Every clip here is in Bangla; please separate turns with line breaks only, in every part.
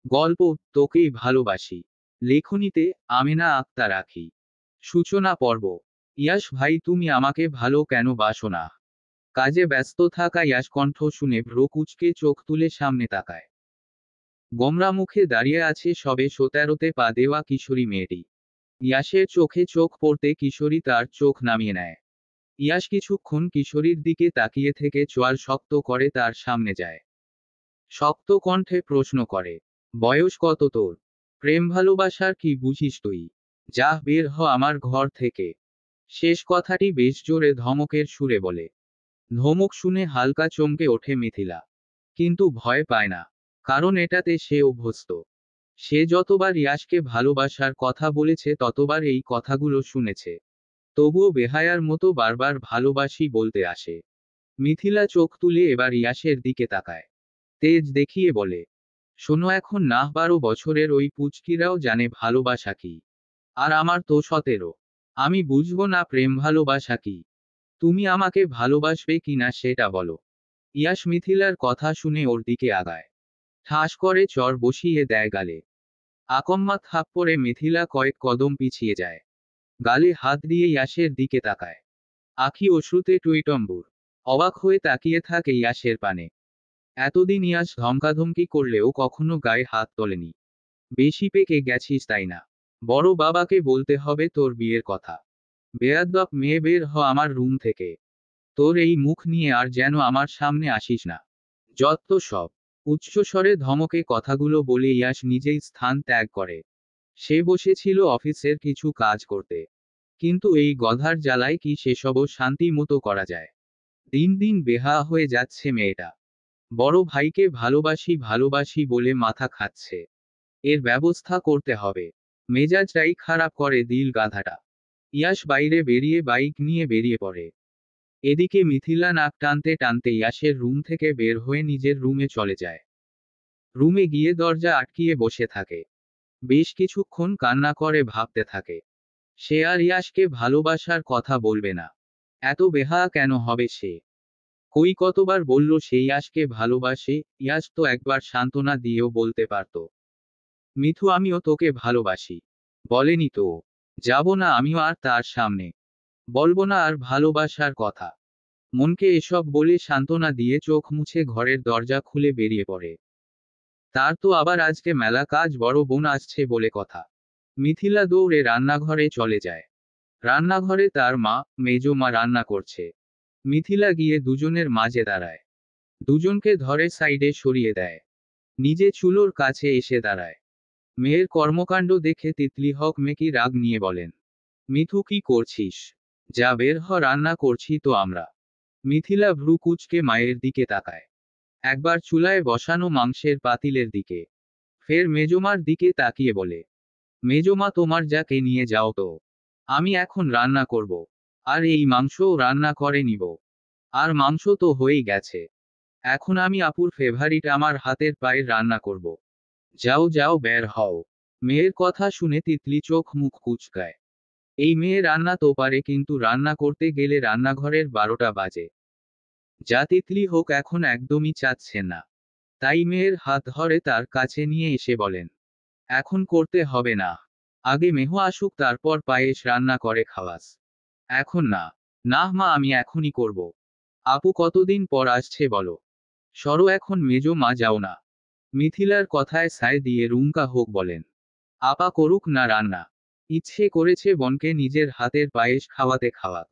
গল্প তোকেই ভালোবাসি। লেখনীতে আমেনা আক্তার আঁখি। সূচনা পর্ব। ইয়াশ ভাই, তুমি আমাকে ভালো কেন বাসো না? কাজে ব্যস্ত থাকা ইয়াশ কণ্ঠ শুনে ভ্রু কুঁচকে চোখ তুলে সামনে তাকায়। গোমরা মুখে দাঁড়িয়ে আছে সবে 17তে পা দেওয়া কিশোরী মেয়েটি। ইয়াশের চোখে চোখ পড়তে কিশোরী তার চোখ নামিয়ে নেয়। ইয়াশ কিছুক্ষণ কিশোরীর দিকে তাকিয়ে থেকে চোয়াল শক্ত করে তার সামনে যায়। শক্ত কণ্ঠে প্রশ্ন করে, বয়স কত তোর? প্রেম ভালোবাসার কি বুঝিস তুই? যা বের হ আমার ঘর থেকে। শেষ কথাটি বেশ জোরে ধমকের সুরে বলে। ধমক শুনে হালকা চমকে ওঠে মিথিলা। কিন্তু ভয় পায় না, কারণ এটাতে সে অভ্যস্ত। সে যতবার ইয়াশকে ভালোবাসার কথা বলেছে ততবার এই কথাগুলো শুনেছে। তবুও বেহায়ার মতো বারবার ভালোবাসি বলতে আসে। মিথিলা চোখ তুলে এবার ইয়াশের দিকে তাকায়। তেজ দেখিয়ে বলে, শোনো, এখন না 12 বছরের ওই পুচকিরাও জানে ভালোবাসা কি। আর আমার তো 17। আমি বুঝবো না প্রেম ভালোবাসা কি? তুমি আমাকে ভালোবাসবে কিনা সেটা বলো। ইয়াশ মিথিলার কথা শুনে ওর দিকে আগায়। ঠাস করে চর বসিয়ে দেয় গালে। আকম্মা থাপ্পড়ে মিথিলা কয়েক কদম পিছিয়ে যায়। গালে হাত দিয়ে ইয়াশের দিকে তাকায়। আখি অশ্রুতে টইটম্বুর। অবাক হয়ে তাকিয়ে থাকে ইয়াশের পানে। এতদিন ইয়াশ ধমকাধমকি করলেও কখনো গায়ে হাত তোলেনি। বেশি পেকে গেছিস তাই না? বড় বাবাকে বলতে হবে তোর বিয়ের কথা। বেয়াদ্দপ মেয়ে, বের হ আমার রুম থেকে। তোর এই মুখ নিয়ে আর যেন আমার সামনে আসিস না। যত সব। উচ্চস্বরে ধমকে কথাগুলো বলে ইয়াশ নিজেই স্থান ত্যাগ করে। সে বসেছিল অফিসের কিছু কাজ করতে। কিন্তু এই গধার জ্বালায় কি সেসবও শান্তি মতো করা যায়? দিন দিন বেহায়া হয়ে যাচ্ছে মেয়েটা। বড় ভাইকে ভালোবাসি ভালোবাসি বলে মাথা খাচ্ছে। এর ব্যবস্থা করতে হবে। মেজাজটাই খারাপ করে দিল গাধাটা। ইয়াশ বাইরে বেরিয়ে বাইক নিয়ে বেরিয়ে পড়ে। এদিকে মিথিলা নাক টানতে টানতে ইয়াশের রুম থেকে বের হয়ে নিজের রুমে চলে যায়। রুমে গিয়ে দরজা আটকিয়ে বসে থাকে। বেশ কিছুক্ষণ কান্না করে ভাবতে থাকে। সে আর ইয়াশকে ভালোবাসার কথা বলবে না। এত বেহায়া কেন হবে সে? কতবার বলল সে ইয়াশকে ভালোবাসে। ইয়াশ তো একবার সান্ত্বনা দিয়েও বলতে পারত, মিথু আমিও তোকে ভালোবাসি। বলেনি তো ও? যাব না আমিও আর তার সামনে। বলবো না আর ভালোবাসার কথা। মনকে এসব বলে সান্ত্বনা দিয়ে চোখ মুছে ঘরের দরজা খুলে বেরিয়ে পড়ে। তার তো আবার আজকে মেলা কাজ, বড় বোন আসছে বলে কথা। মিথিলা দৌড়ে রান্নাঘরে চলে যায়। রান্নাঘরে তার মা, মেজো মা রান্না করছে। মিথিলা গিয়ে দুজনের মাঝে দাঁড়ায়। দুজনকে ধরে সাইডে সরিয়ে দেয়। নিজে চুলোর কাছে এসে দাঁড়ায়। মেয়ের কর্মকাণ্ড দেখে তিতলি হক মেকি রাগ নিয়ে বলেন, মিথু কি করছিস? যা বের হ, রান্না করছি তো আমরা। মিথিলা ভ্রু কুঁচকে মায়ের দিকে তাকায়। একবার চুলায় বসানো মাংসের পাতিলের দিকে, ফের মেজমার দিকে তাকিয়ে বলে, মেজমা তোমার যাকে নিয়ে যাও তো। আমি এখন রান্না করব। আর এই মাংসও রান্না করে নিব। আর মাংস তো হয়েই গেছে। এখন আমি আপুর ফেভারিট আমার হাতের পায়ের রান্না করব। যাও যাও বের হও। মেয়ের কথা শুনে তিতলি চোখ মুখ কুঁচকায়। এই মেয়ে রান্না তো পারে, কিন্তু রান্না করতে গেলে রান্নাঘরের 12টা বাজে। যা তিতলি হোক এখন একদমই চাচ্ছে না। তাই মেয়ের হাত ধরে তার কাছে নিয়ে এসে বলেন, এখন করতে হবে না। আগে মেহু আসুক, তারপর পায়েস রান্না করে খাওয়াস। এখন না। না মা, আমি এখনই করব। আপু কতদিন পর আসছে বলো। সরো এখন মেজো মা, যাও না। মিথিলার কথায় সায় দিয়ে রুমকা হোক বলেন, আপা করুক না রান্না। ইচ্ছে করেছে বোনকে নিজের হাতের পায়েস খাওয়াতে খাওয়া।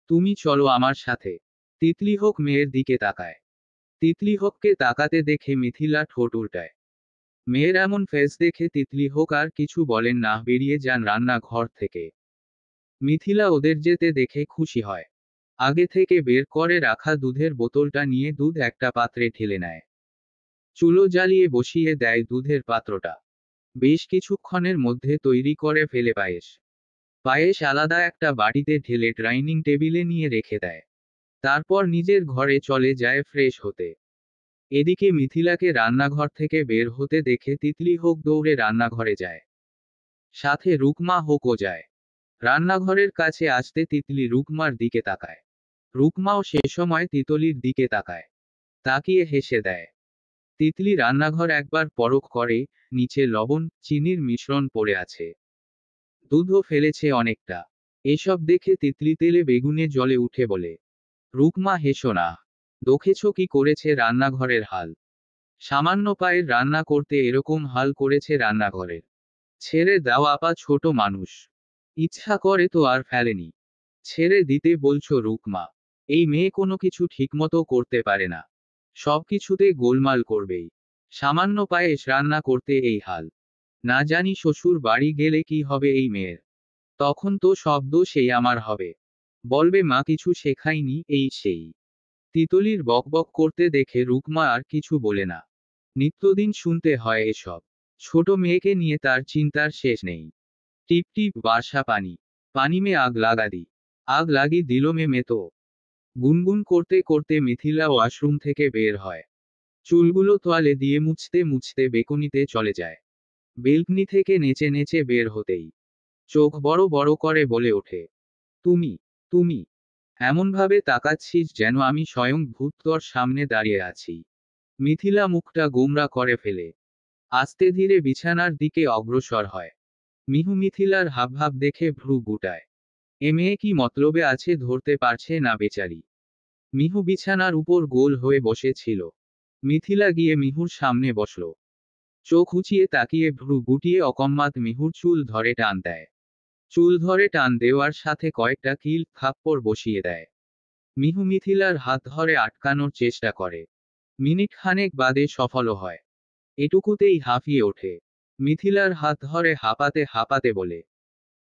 তুমি চলো আমার সাথে। তিতলি হোক মেয়ের দিকে তাকায়। তিতলি হোককে তাকাতে দেখে মিথিলা ঠোঁট উল্টায়। মেয়ের এমন ফেস দেখে তিতলি হোক আর কিছু বলেন না, বেরিয়ে যান রান্নাঘর থেকে। মিথিলা ওদের যেতে দেখে খুশি হয়। আগে থেকে বের করে রাখা দুধের বোতলটা নিয়ে দুধ একটা পাত্রে ঢেলে নেয়। চুলো জ্বালিয়ে বসিয়ে দেয় দুধের পাত্রটা। বেশ কিছুক্ষণের মধ্যে তৈরি করে ফেলে পায়েস। পায়েস আলাদা একটা বাটিতে ঢেলে ডাইনিং টেবিলে নিয়ে রেখে দেয়। তারপর নিজের ঘরে চলে যায় ফ্রেশ হতে। এদিকে মিথিলাকে রান্নাঘর থেকে বের হতে দেখে তিতলি হোক দৌড়ে রান্নাঘরে যায়। সাথে রুকমা হোকও যায়। রান্নাঘরের কাছে আসতে তিতলি রুকমার দিকে তাকায়। রুকমাও সে সময় তিতলির দিকে তাকায়। তাকিয়ে হেসে দেয়। তিতলি রান্নাঘর একবার পরখ করে, নিচে লবণ চিনির মিশ্রণ পড়ে আছে, দুধও ফেলেছে অনেকটা। এসব দেখে তিতলি তেলে বেগুনে জলে উঠে বলে, রুকমা হেসো না, দেখেছ কি করেছে রান্নাঘরের হাল। সামান্য পায়ের রান্না করতে এরকম হাল করেছে রান্নাঘরের। ছেড়ে দাও আপা, ছোট মানুষ, ইচ্ছা করে তো আর ফেলেনি। ছেড়ে দিতে বলছো রুকমা? এই মেয়ে কোনো কিছু ঠিকমতো করতে পারে না, সবকিছুতে গোলমাল করবেই। সামান্য পায়েস রান্না করতে এই হাল, না জানি শ্বশুর বাড়ি গেলে কি হবে এই মেয়ের। তখন তো সব দোষই আমার হবে, বলবে মা কিছু শেখায়নি এই সেই। তিতলির বকবক করতে দেখে রুকমা আর কিছু বলে না। নিত্যদিন শুনতে হয় এসব। ছোট মেয়েকে নিয়ে তার চিন্তার শেষ নেই। টিপ টিপ বর্ষা পানি, পানি মে আগ লাগা দি, আগ লাগি দিল মে তো। গুনগুন করতে করতে মিথিলা ওয়াশরুম থেকে বের হয়। চুলগুলো তোয়ালে দিয়ে মুছতে মুছতে বেকনিতে চলে যায়। বেলকনি থেকে নেচে নেচে বের হতেই চোখ বড় বড় করে বলে ওঠে, তুমি, তুমি এমনভাবে তাকাচ্ছিস যেন আমি স্বয়ং ভূত তোর সামনে দাঁড়িয়ে আছি। মিথিলা মুখটা গোমরা করে ফেলে আস্তে ধীরে বিছানার দিকে অগ্রসর হয়। মিহু মিথিলার হাবভাব দেখে ভ্রু গুটায়। এ মেয়ে কি মতলবে আছে ধরতে পারছে না বেচারি। মিহু বিছানার উপর গোল হয়ে বসেছিল। মিথিলা গিয়ে মিহুর সামনে বসল। চোখ উঁচিয়ে তাকিয়ে ভ্রু গুটিয়ে অকম্মাত মিহুর চুল ধরে টান দেয়। চুল ধরে টান দেওয়ার সাথে কয়েকটা কিল থাপ্পড় বসিয়ে দেয়। মিহু মিথিলার হাত ধরে আটকানোর চেষ্টা করে। মিনিট খানেক বাদে সফলও হয়। এটুকুতেই হাঁফিয়ে ওঠে। মিথিলার হাত ধরে হাঁপাতে হাঁপাতে বলে,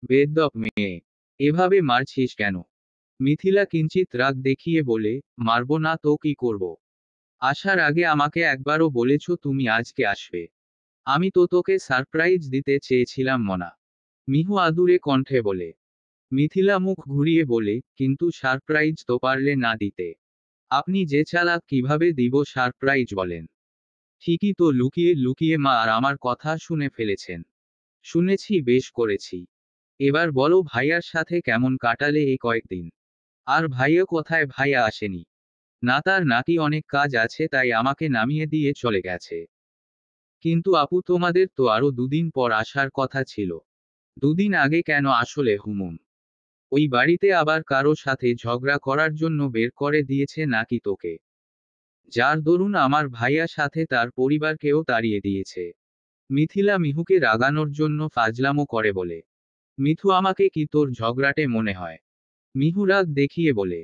বেদ্যপ মেয়ে, এভাবে মারছিস কেন? মিথিলা কিঞ্চিত রাগ দেখিয়ে বলে, মারবো না তো কি করব? আসার আগে আমাকে একবারও বলেছ তুমি আজকে আসবে। আমি তো তোকে সারপ্রাইজ দিতে চেয়েছিলাম মনা। মিহু আদুরে কণ্ঠে বলে। মিথিলা মুখ ঘুরিয়ে বলে, কিন্তু সারপ্রাইজ তো পারলে না দিতে। আপনি যে চালাক, কিভাবে দিব সারপ্রাইজ বলেন? ঠিকই তো, লুকিয়ে লুকিয়ে মা আর আমার কথা শুনে ফেলেছেন। শুনেছি, বেশ করেছি। এবার বলো ভাইয়ার সাথে কেমন কাটালে এই কয়েকদিন? আর ভাইয়া কোথায়? ভাইয়া আসেনি না? তার নাকি অনেক কাজ আছে তাই আমাকে নামিয়ে দিয়ে চলে গেছে। কিন্তু আপু তোমাদের তো আরো দুদিন পর আসার কথা ছিল। দুদিন আগে কেন আসলে হুমুম? ওই বাড়িতে আবার কারো সাথে ঝগড়া করার জন্য বের করে দিয়েছে নাকি তোকে? যার দরুন আমার ভাইয়া সাথে তার পরিবারকেও তাড়িয়ে দিয়েছে। মিথিলা মিহুকে রাগানোর জন্য ফাজলামো করে বলে, মিথু আমাকে কি তোর ঝগড়াটে মনে হয়? মিহু রাগ দেখিয়ে বলে,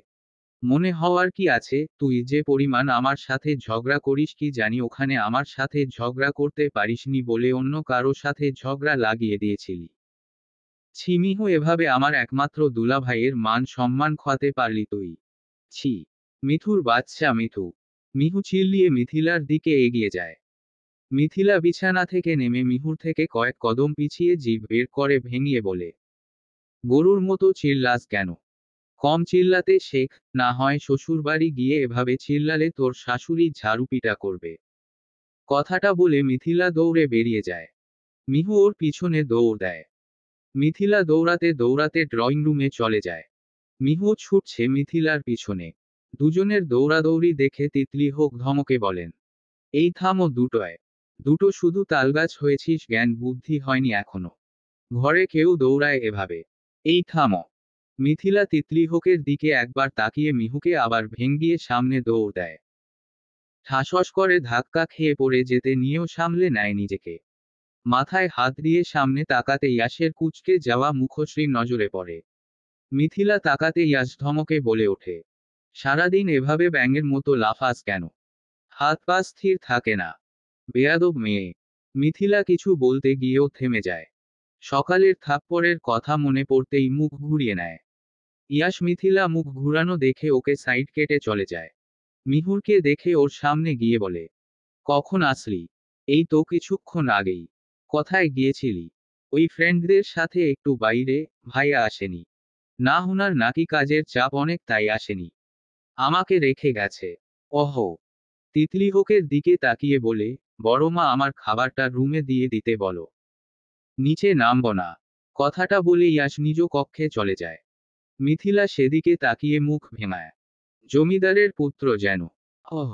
মনে হওয়ার কি আছে, তুই যে পরিমাণ আমার সাথে ঝগড়া করিস কি জানি ওখানে আমার সাথে ঝগড়া করতে পারিসনি বলে অন্য কারো সাথে ঝগড়া লাগিয়ে দিয়েছিলি। ছি মিহু, এভাবে আমার একমাত্র দুলাভাইয়ের মান সম্মান খোয়াতে পারলি তুই? ছি! মিথুর বাচ্চা মিথু! মিহু চিল্লিয়ে মিথিলার দিকে এগিয়ে যায়। মিথিলা বিছানা থেকে নেমে মিহুর থেকে কয়েক কদম পিছিয়ে জিভ বের করে ভেঙিয়ে বলে, গরুর মতো চিল্লাস কেন? কম চিল্লাতে শেখ, না হয় শ্বশুরবাড়ি গিয়ে এভাবে চিল্লালে তোর শাশুড়ি ঝাড়ুপিটা করবে। কথাটা বলে মিথিলা দৌড়ে বেরিয়ে যায়। মিহু ওর পিছনে দৌড় দেয়। মিথিলা দৌড়াতে দৌড়াতে ড্রয়িং রুমে চলে যায়। মিহু ছুটছে মিথিলার পিছনে। দুজনের দৌড়াদৌড়ি দেখে তিতলি হোক ধমকে বলেন, এই থামো দুটোয়। দুটো শুধু তালগাছ হয়েছিস, জ্ঞান বুদ্ধি হয়নি এখনো। ঘরে কেউ দৌড়ায় এভাবে? এই থামো। মিথিলা তিতলিহোকের দিকে একবার তাকিয়ে মিহুকে আবার ভেঙ্গিয়ে সামনে দৌড় দেয়। ঠাসস করে ধাক্কা খেয়ে পড়ে যেতে নিয়েও সামলে নেয় নিজেকে। মাথায় হাত দিয়ে সামনে তাকাতে ইয়াসের কুঁচকে যাওয়া মুখশ্রীর নজরে পড়ে। মিথিলা তাকাতে ইয়াস ধমকে বলে ওঠে, সারাদিন এভাবে ব্যাঙের মতো লাফাস কেন? হাত পা স্থির থাকে না? বেয়াদব মেয়ে! মিথিলা কিছু বলতে গিয়েও থেমে যায়। সকালের থাপ্পড়ের কথা মনে পড়তেই মুখ ঘুরিয়ে নেয়। ইয়াস মিথিলা মুখ ঘুরানো দেখে ওকে সাইড কেটে চলে যায়। মিহুরকে দেখে ওর সামনে গিয়ে বলে, কখন আসলি? এই তো কিছুক্ষণ আগেই। কোথায় গিয়েছিলি? ওই ফ্রেন্ডদের সাথে একটু বাইরে। ভাইয়া আসেনি না? হুনার নাকি কাজের চাপ অনেক তাই আসেনি। আমাকে রেখে গেছে। ওহো! তিতলিহোকের দিকে তাকিয়ে বলে, বড় মা আমার খাবারটা রুমে দিয়ে দিতে বলো। নিচে নামব না। কথাটা বলে ইয়াস নিজ কক্ষে চলে যায়। মিথিলা সেদিকে তাকিয়ে মুখ ভেঙায়। জমিদারের পুত্র যেন। ওহ!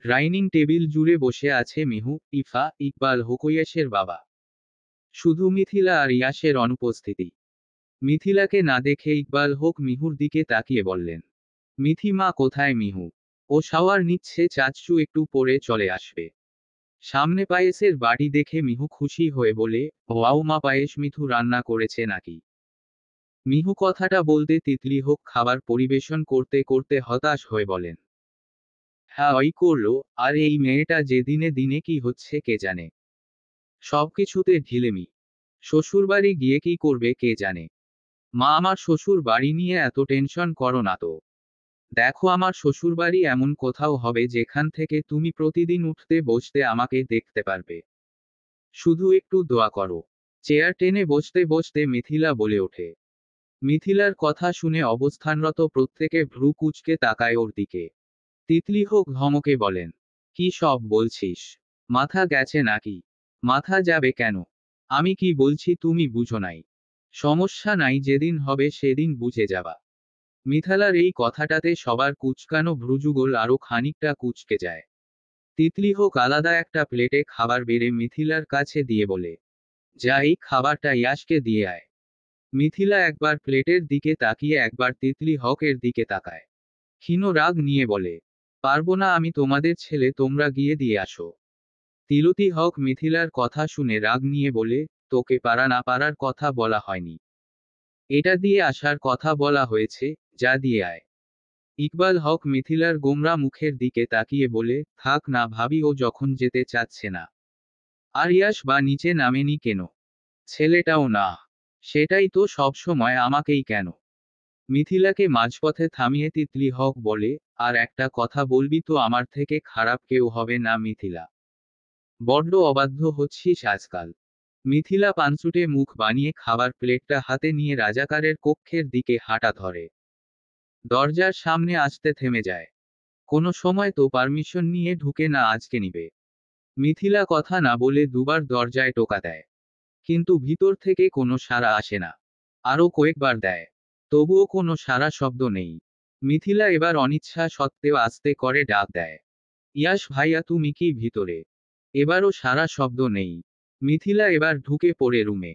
ডাইনিং টেবিল জুড়ে বসে আছে মিহু, ইফা, ইকবাল হোকইয়াসের বাবা। শুধু মিথিলা আর ইয়াসের অনুপস্থিতি। মিথিলাকে না দেখে ইকবাল হোক মিহুর দিকে তাকিয়ে বললেন, মিথি মা কোথায় মিহু? ও শাওয়ার নিচ্ছে, চাচ্চু একটু পরে চলে আসবে। সামনে পায়েসের বাটি দেখে মিহু খুশি হয়ে বলে, ওয়াও মা, পায়েস মিথু রান্না করেছে নাকি? মিহু কথাটা বলতে তিতলি হোক খাবার পরিবেশন করতে করতে হতাশ হয়ে বলেন, হ্যাঁ ওই করলো। আর এই মেয়েটা যে দিনে দিনে কি হচ্ছে কে জানে। সবকিছুতে ঢিলেমি। শ্বশুরবাড়ি গিয়ে কি করবে কে জানে। মা, আমার শ্বশুর বাড়ি নিয়ে এত টেনশন করো না তো। দেখো, আমার শ্বশুরবাড়ি এমন কোথাও হবে যেখান থেকে তুমি প্রতিদিন উঠতে বসতে আমাকে দেখতে পারবে। শুধু একটু দোয়া করো। চেয়ার টেনে বসতে বসতে মিথিলা বলে ওঠে। মিথিলার কথা শুনে অবস্থানরত প্রত্যেকে ভ্রু কুঁচকে তাকায় ওর দিকে। তিতলি হোক ধমকে বলেন, কি সব বলছিস? মাথা গেছে নাকি? মাথা যাবে কেন? আমি কি বলছি তুমি বুঝো নাই? সমস্যা নাই, যেদিন হবে সেদিন বুঝে যাবা। মিথালার এই কথাটাতে সবার কুঁচকানো ভ্রুযুগল আরো খানিকটা কুঁচকে যায়। তিতলি হোক আলাদা একটা প্লেটে খাবার বেড়ে মিথিলার কাছে দিয়ে বলে, যা এই খাবারটা ইয়াসকে দিয়ে আয়। মিথিলা একবার প্লেটের দিকে তাকিয়ে একবার তিতলি হকের দিকে তাকায়। ক্ষীণ রাগ নিয়ে বলে, পারবো না আমি তোমাদের ছেলে, তোমরা গিয়ে দিয়ে আসো। তিলতি হক মিথিলার কথা শুনে রাগ নিয়ে বলে, তোকে পারা না পারার কথা বলা হয়নি। এটা দিয়ে আসার কথা বলা হয়েছে, যা দিয়ে আয়। ইকবাল হক মিথিলার গোমরা মুখের দিকে তাকিয়ে বলে, থাক না ভাবি, ও যখন যেতে চাচ্ছে না। আর ইয়াস বা নিচে নামেনি কেন? ছেলেটাও না। সেটাই তো সব সময় আমাকেই কেন? মিথিলাকে মাঝপথে থামিয়ে তিতলি হক বলে, আর একটা কথা বলবি তো, আমার থেকে খারাপ কেউ হবে না মিথিলা। বড্ড অবাধ্য হচ্ছিস আজকাল। মিথিলা পানসুটে মুখ বানিয়ে খাবার প্লেটটা হাতে নিয়ে রাজাকারের কক্ষের দিকে হাঁটা ধরে। দরজার সামনে আসতে থেমে যায়। কোনো সময় তো পারমিশন নিয়ে ঢুকে না, আজকে নিবে। মিথিলা কথা না বলে দুবার দরজায় টোকা দেয়। কিন্তু ভিতর থেকে কোনো সাড়া আসে না। আরও কয়েকবার দেয়। তবুও কোনো সাড়া শব্দ নেই। মিথিলা এবার অনিচ্ছা সত্ত্বেও আস্তে করে ডাক দেয়, ইয়াস ভাইয়া, তুমি কি ভিতরে? এবারও সারা শব্দ নেই। মিথিলা এবার ঢুকে পড়ে রুমে।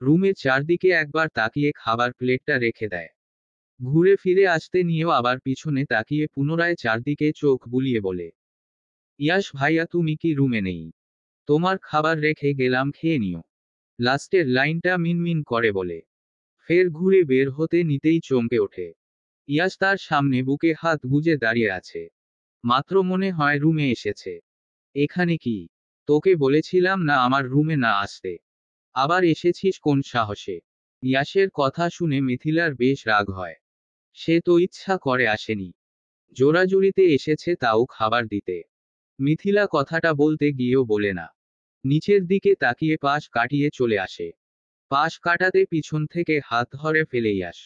রুমের চারদিকে একবার তাকিয়ে খাবার প্লেটটা রেখে দেয়। ঘুরে ফিরে আসতে নিয়েও আবার পিছনে তাকিয়ে পুনরায় চারদিকে চোখ বুলিয়ে বলে, ইয়াস ভাইয়া, তুমি কি রুমে নেই? তোমার খাবার রেখে গেলাম, খেয়ে নিও। লাস্টের লাইনটা মিনমিন করে বলে। ফের ঘুরে বের হতে নিতেই চমকে ওঠে। ইয়াস তার সামনে বুকে হাত গুজে দাঁড়িয়ে আছে। মাত্র মনে হয় রুমে এসেছে। এখানে কি? তোকে বলেছিলাম না আমার রুমে না আসতে? আবার এসেছিস কোন সাহসে? ইয়াসের কথা শুনে মিথিলার বেশ রাগ হয়। সে তো ইচ্ছা করে আসেনি। জোরাজুরিতে এসেছে, তাও খাবার দিতে। মিথিলা কথাটা বলতে গিয়েও বলে না। নিচের দিকে তাকিয়ে পাশ কাটিয়ে চলে আসে। পাশ কাটাতে পিছন থেকে হাত ধরে ফেলে ইয়াস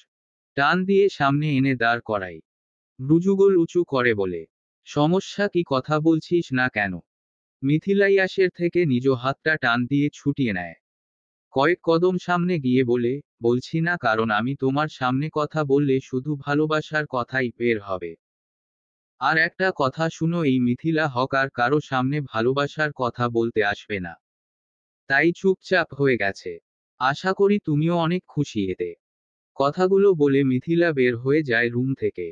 টান দিয়ে সামনে এনে দাঁড় করাই। ভ্রুযুগল উঁচু করে বলে, সমস্যা কি, কথা বলছিস না কেন? মিথিলা ইয়াসের থেকে নিজ হাতটা টান দিয়ে ছুটিয়ে নেয়। কয়েক কদম সামনে গিয়ে বলে, বলছি না, কারণ আমি তোমার সামনে কথা বললে শুধু ভালোবাসার কথাই বের হবে। আর একটা কথা শুনো, এই মিথিলা হক আর কারো সামনে ভালোবাসার কথা বলতে আসবে না। তাই চুপচাপ হয়ে গেছে। আশা করি তুমিও অনেক খুশি এতে। কথাগুলো বলে মিথিলা বের হয়ে যায় রুম থেকে।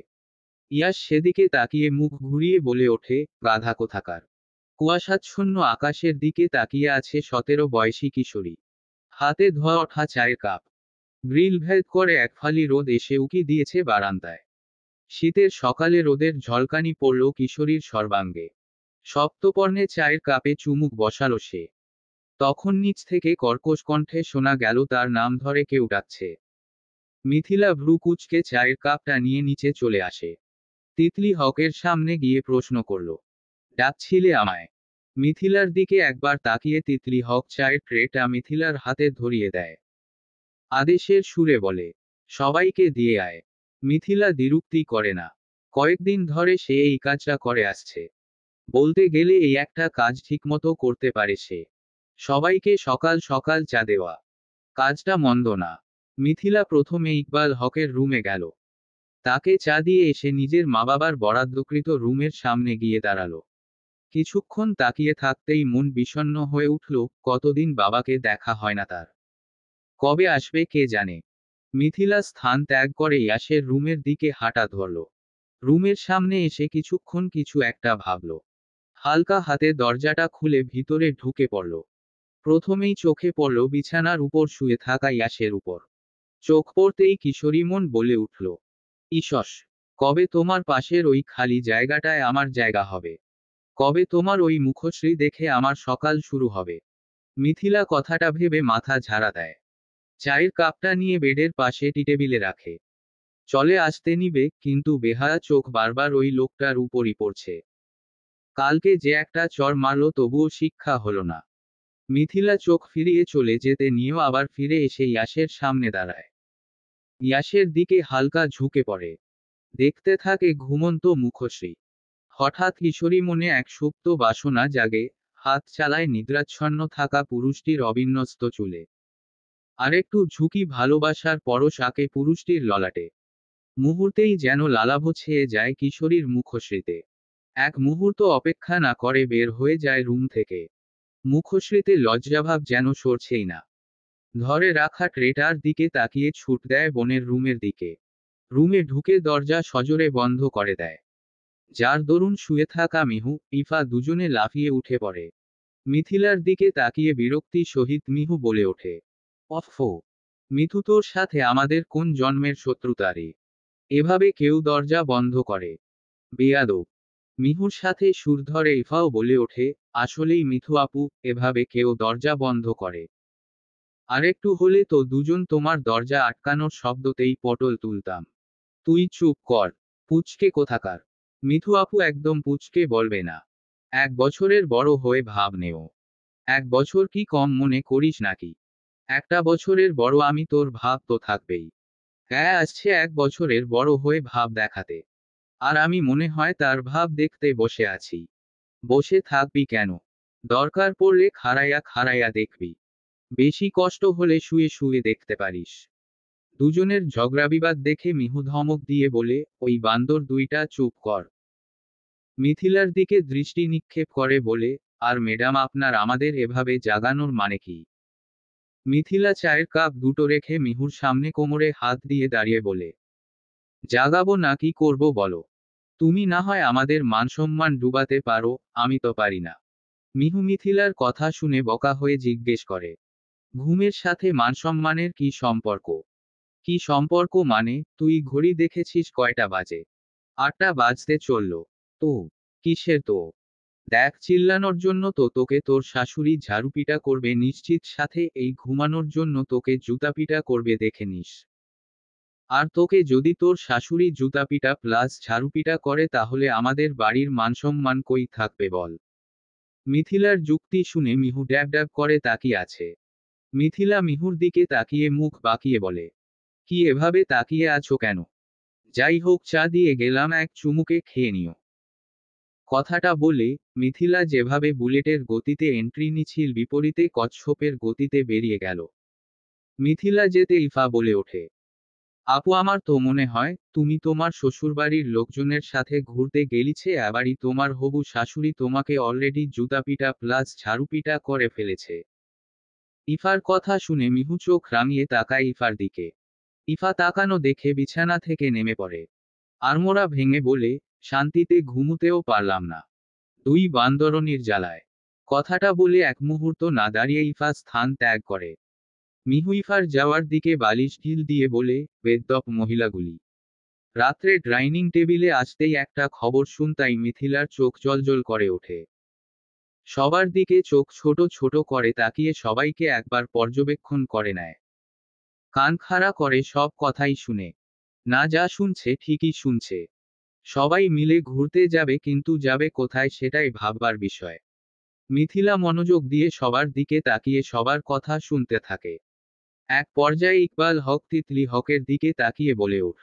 ইয়াস সেদিকে তাকিয়ে মুখ ঘুরিয়ে বলে ওঠে, গাধা কোথাকার। কুয়াশাচ্ছন্ন আকাশের দিকে তাকিয়ে আছে 17 বয়সী কিশোরী। হাতে ধোয়া ওঠা চায়ের কাপ। গ্রিল ভেদ করে একফালি রোদ এসে উকি দিয়েছে বারান্দায়। শীতের সকালে রোদের ঝলকানি পড়ল কিশোরীর সর্বাঙ্গে। সপ্তপর্ণে চায়ের কাপে চুমুক বসালো সে। তখন নিচ থেকে কর্কশ কণ্ঠে শোনা গেল তার নাম ধরে কেউ ডাকছে। মিথিলা ভ্রু কুঁচকে চায়ের কাপটা নিয়ে নিচে চলে আসে। তিতলি হকের সামনে গিয়ে প্রশ্ন করল, ডাকছিলে আমায়? মিথিলার দিকে একবার তাকিয়ে তিতলি হক চায়ের ট্রেটা মিথিলার হাতে ধরিয়ে দেয়। আদেশের সুরে বলে, সবাইকে দিয়ে আয়। মিথিলা দ্বিরুক্তি করে না। কয়েকদিন ধরে সে এই কাজটা করে আসছে। বলতে গেলে এই একটা কাজ ঠিকমতো করতে পারে সে। সবাইকে সকাল সকাল চা দেওয়া। কাজটা মন্দ না। মিথিলা প্রথমে ইকবাল হকের রুমে গেল। তাকে চা দিয়ে এসে নিজের মা বাবার বরাদ্দকৃত রুমের সামনে গিয়ে দাঁড়ালো। কিছুক্ষণ তাকিয়ে থাকতেই মন বিষণ্ণ হয়ে উঠল, কতদিন বাবাকে দেখা হয় না তার। কবে আসবে কে জানে। মিথিলা স্থান ত্যাগ করে ইয়াসের রুমের দিকে হাঁটা ধরল। রুমের সামনে এসে কিছুক্ষণ কিছু একটা ভাবল। হালকা হাতে দরজাটা খুলে ভিতরে ঢুকে পড়ল। প্রথমেই চোখে পড়ল বিছানার উপর শুয়ে থাকা ইয়াসের উপর। চোখ পড়তেই কিশোরী মন বলে উঠল, ইসস, কবে তোমার পাশের ওই খালি জায়গাটায় আমার জায়গা হবে? কবে তোমার ওই মুখশ্রী দেখে আমার সকাল শুরু হবে? মিথিলা কথাটা ভেবে মাথা ঝাড়া দেয়। চায়ের কাপটা নিয়ে বেডের পাশে টি টেবিলে রাখে। চলে আসতে নিবে, কিন্তু বেহায়া চোখ বারবার ওই লোকটার উপরই পড়ছে। কালকে যে একটা চড় মারল তবুও শিক্ষা হলো না। মিথিলা চোখ ফিরিয়ে চলে যেতে নিয়েও আবার ফিরে এসে ইয়াসের সামনে দাঁড়ায়। ইয়াসের দিকে হালকা ঝুঁকে পড়ে। দেখতে থাকে ঘুমন্ত মুখশ্রী। হঠাৎ কিশোরী মনে এক সুপ্ত বাসনা জাগে, হাত চালায় নিদ্রাচ্ছন্ন থাকা পুরুষটির অবিন্যস্ত চুলে। আরেকটু ঝুঁকি ভালোবাসার পরশ আঁকে পুরুষটির ললাটে। মুহূর্তেই যেন লালাভ ছেয়ে যায় কিশোরীর মুখশ্রীতে। এক মুহূর্ত অপেক্ষা না করে বের হয়ে যায় রুম থেকে। মুখশ্রীতে লজ্জাভাব যেন সরছেই না। ধরে রাখা ট্রেটার দিকে তাকিয়ে ছুট দেয় বোনের রুমের দিকে। রুমে ঢুকে দরজা সজোরে বন্ধ করে দেয়। যার দরুন শুয়ে থাকা মিহু, ইফা দুজনে লাফিয়ে উঠে পড়ে। মিথিলার দিকে তাকিয়ে বিরক্তি সহিত মিহু বলে ওঠে, অফো, মিথু, তোর সাথে আমাদের কোন জন্মের শত্রুতা রে? এভাবে কেউ দরজা বন্ধ করে? বেয়াদব। মিহুর সাথে সুর ধরে ইফাও বলে ওঠে, আসলেই মিথু আপু, এভাবে কেউ দরজা বন্ধ করে? আরেকটু হলে তো দুজন তোমার দরজা আটকানোর শব্দতেই পটল তুলতাম। তুই চুপ কর, পুচকে কোথাকার। মিথু আপু একদম পুচকে বলবে না। 1 বছরের বড় হয়ে ভাব নেও। 1 বছর কি কম মনে করিস নাকি? একটা বছরের বড় আমি, তোর ভাব তো থাকবেই। হ্যাঁ, আসছে 1 বছরের বড় হয়ে ভাব দেখাতে। আর আমি মনে হয় তার ভাব দেখতে বসে আছি। বসে থাকবি কেন? দরকার পড়লে খাড়াইয়া খাড়াইয়া দেখবি। বেশি কষ্ট হলে শুয়ে শুয়ে দেখতে পারিস। দুজনের ঝগড়াবিবাদ দেখে মিহু ধমক দিয়ে বলে, ওই বান্দর দুইটা চুপ কর। মিথিলার দিকে দৃষ্টি নিক্ষেপ করে বলে, আর ম্যাডাম আপনার আমাদের এভাবে জাগানোর মানে কি? মিথিলা চায়ের কাপ দুটো রেখে মিহুর সামনে কোমরে হাত দিয়ে দাঁড়িয়ে বলে, জাগাবো না কি করব বলো? তুমি না হয় আমাদের মানসম্মান ডুবাতে পারো, আমি তো পারি না। মিহু মিথিলার কথা শুনে বকা হয়ে জিজ্ঞেস করে, ঘুমের সাথে মানসম্মানের কি সম্পর্ক? কি সম্পর্ক মানে, তুই ঘড়ি দেখেছিস কয়টা বাজে? 8টা বাজতে চলল। তো? কিসের তো? দেখ, চিল্লানোর জন্য তো তোকে তোর শাশুড়ি ঝাড়ুপিটা করবে নিশ্চিত, সাথে এই ঘুমানোর জন্য তোকে জুতাপিটা করবে দেখে নিস। আর তোকে যদি তোর শাশুড়ি জুতাপিটা প্লাস ঝাড়ুপিটা করে তাহলে আমাদের বাড়ির মানসম্মান কই থাকবে বল? মিথিলার যুক্তি শুনে মিহু ড্যাব ড্যাব করে তাকিয়ে আছে। মিথিলা মিহুর দিকে তাকিয়ে মুখ বাঁকিয়ে বলে, কি এভাবে তাকিয়ে আছো কেন? যাই হোক, চা দিয়ে গেলাম, এক চুমুকে খেয়ে নিও। কথাটা বলে মিথিলা যেভাবে বুলেটের গতিতে এন্ট্রি নিছিল বিপরীতে কচ্ছপের গতিতে বেরিয়ে গেল। মিথিলা যেতে ইফা বলে ওঠে, আপু আমার তো মনে হয় তুমি তোমার শ্বশুরবাড়ির লোকজনের সাথে ঘুরতে গেলিছে, এবারই তোমার হবু শাশুড়ি তোমাকে অলরেডি জুতাপিটা প্লাস ঝাড়ুপিটা করে ফেলেছে। ইফার কথা শুনে মিহু চোখ রাঙিয়ে তাকায় ইফার দিকে। ইফা তাকানো দেখে বিছানা থেকে নেমে পড়ে। আড়মোড়া ভেঙে বলে, শান্তিতে ঘুমুতেও পারলাম না, দুই বান্দরনির জ্বালায়। কথাটা বলে এক মুহূর্ত না দাঁড়িয়ে ইফা স্থান ত্যাগ করে। মিহু ইফার যাওয়ার দিকে বালিশ ঢিল দিয়ে বলে, বেদ্যপ মহিলাগুলি। রাত্রে ডাইনিং টেবিলে আসতেই একটা খবর শুনতাই মিথিলার চোখ জ্বলজ্বল করে ওঠে। সবার দিকে চোখ ছোট ছোট করে তাকিয়ে সবাইকে একবার পর্যবেক্ষণ করে নেয়। কান খাড়া করে সব কথাই শুনে। না, যা শুনছে ঠিকই শুনছে। সবাই মিলে ঘুরতে যাবে, কিন্তু যাবে কোথায় সেটাই ভাববার বিষয়। মিথিলা মনোযোগ দিয়ে সবার দিকে তাকিয়ে সবার কথা শুনতে থাকে। এক পর্যায়ে ইকবাল হক তিতলি হকের দিকে তাকিয়ে বলে ওঠ,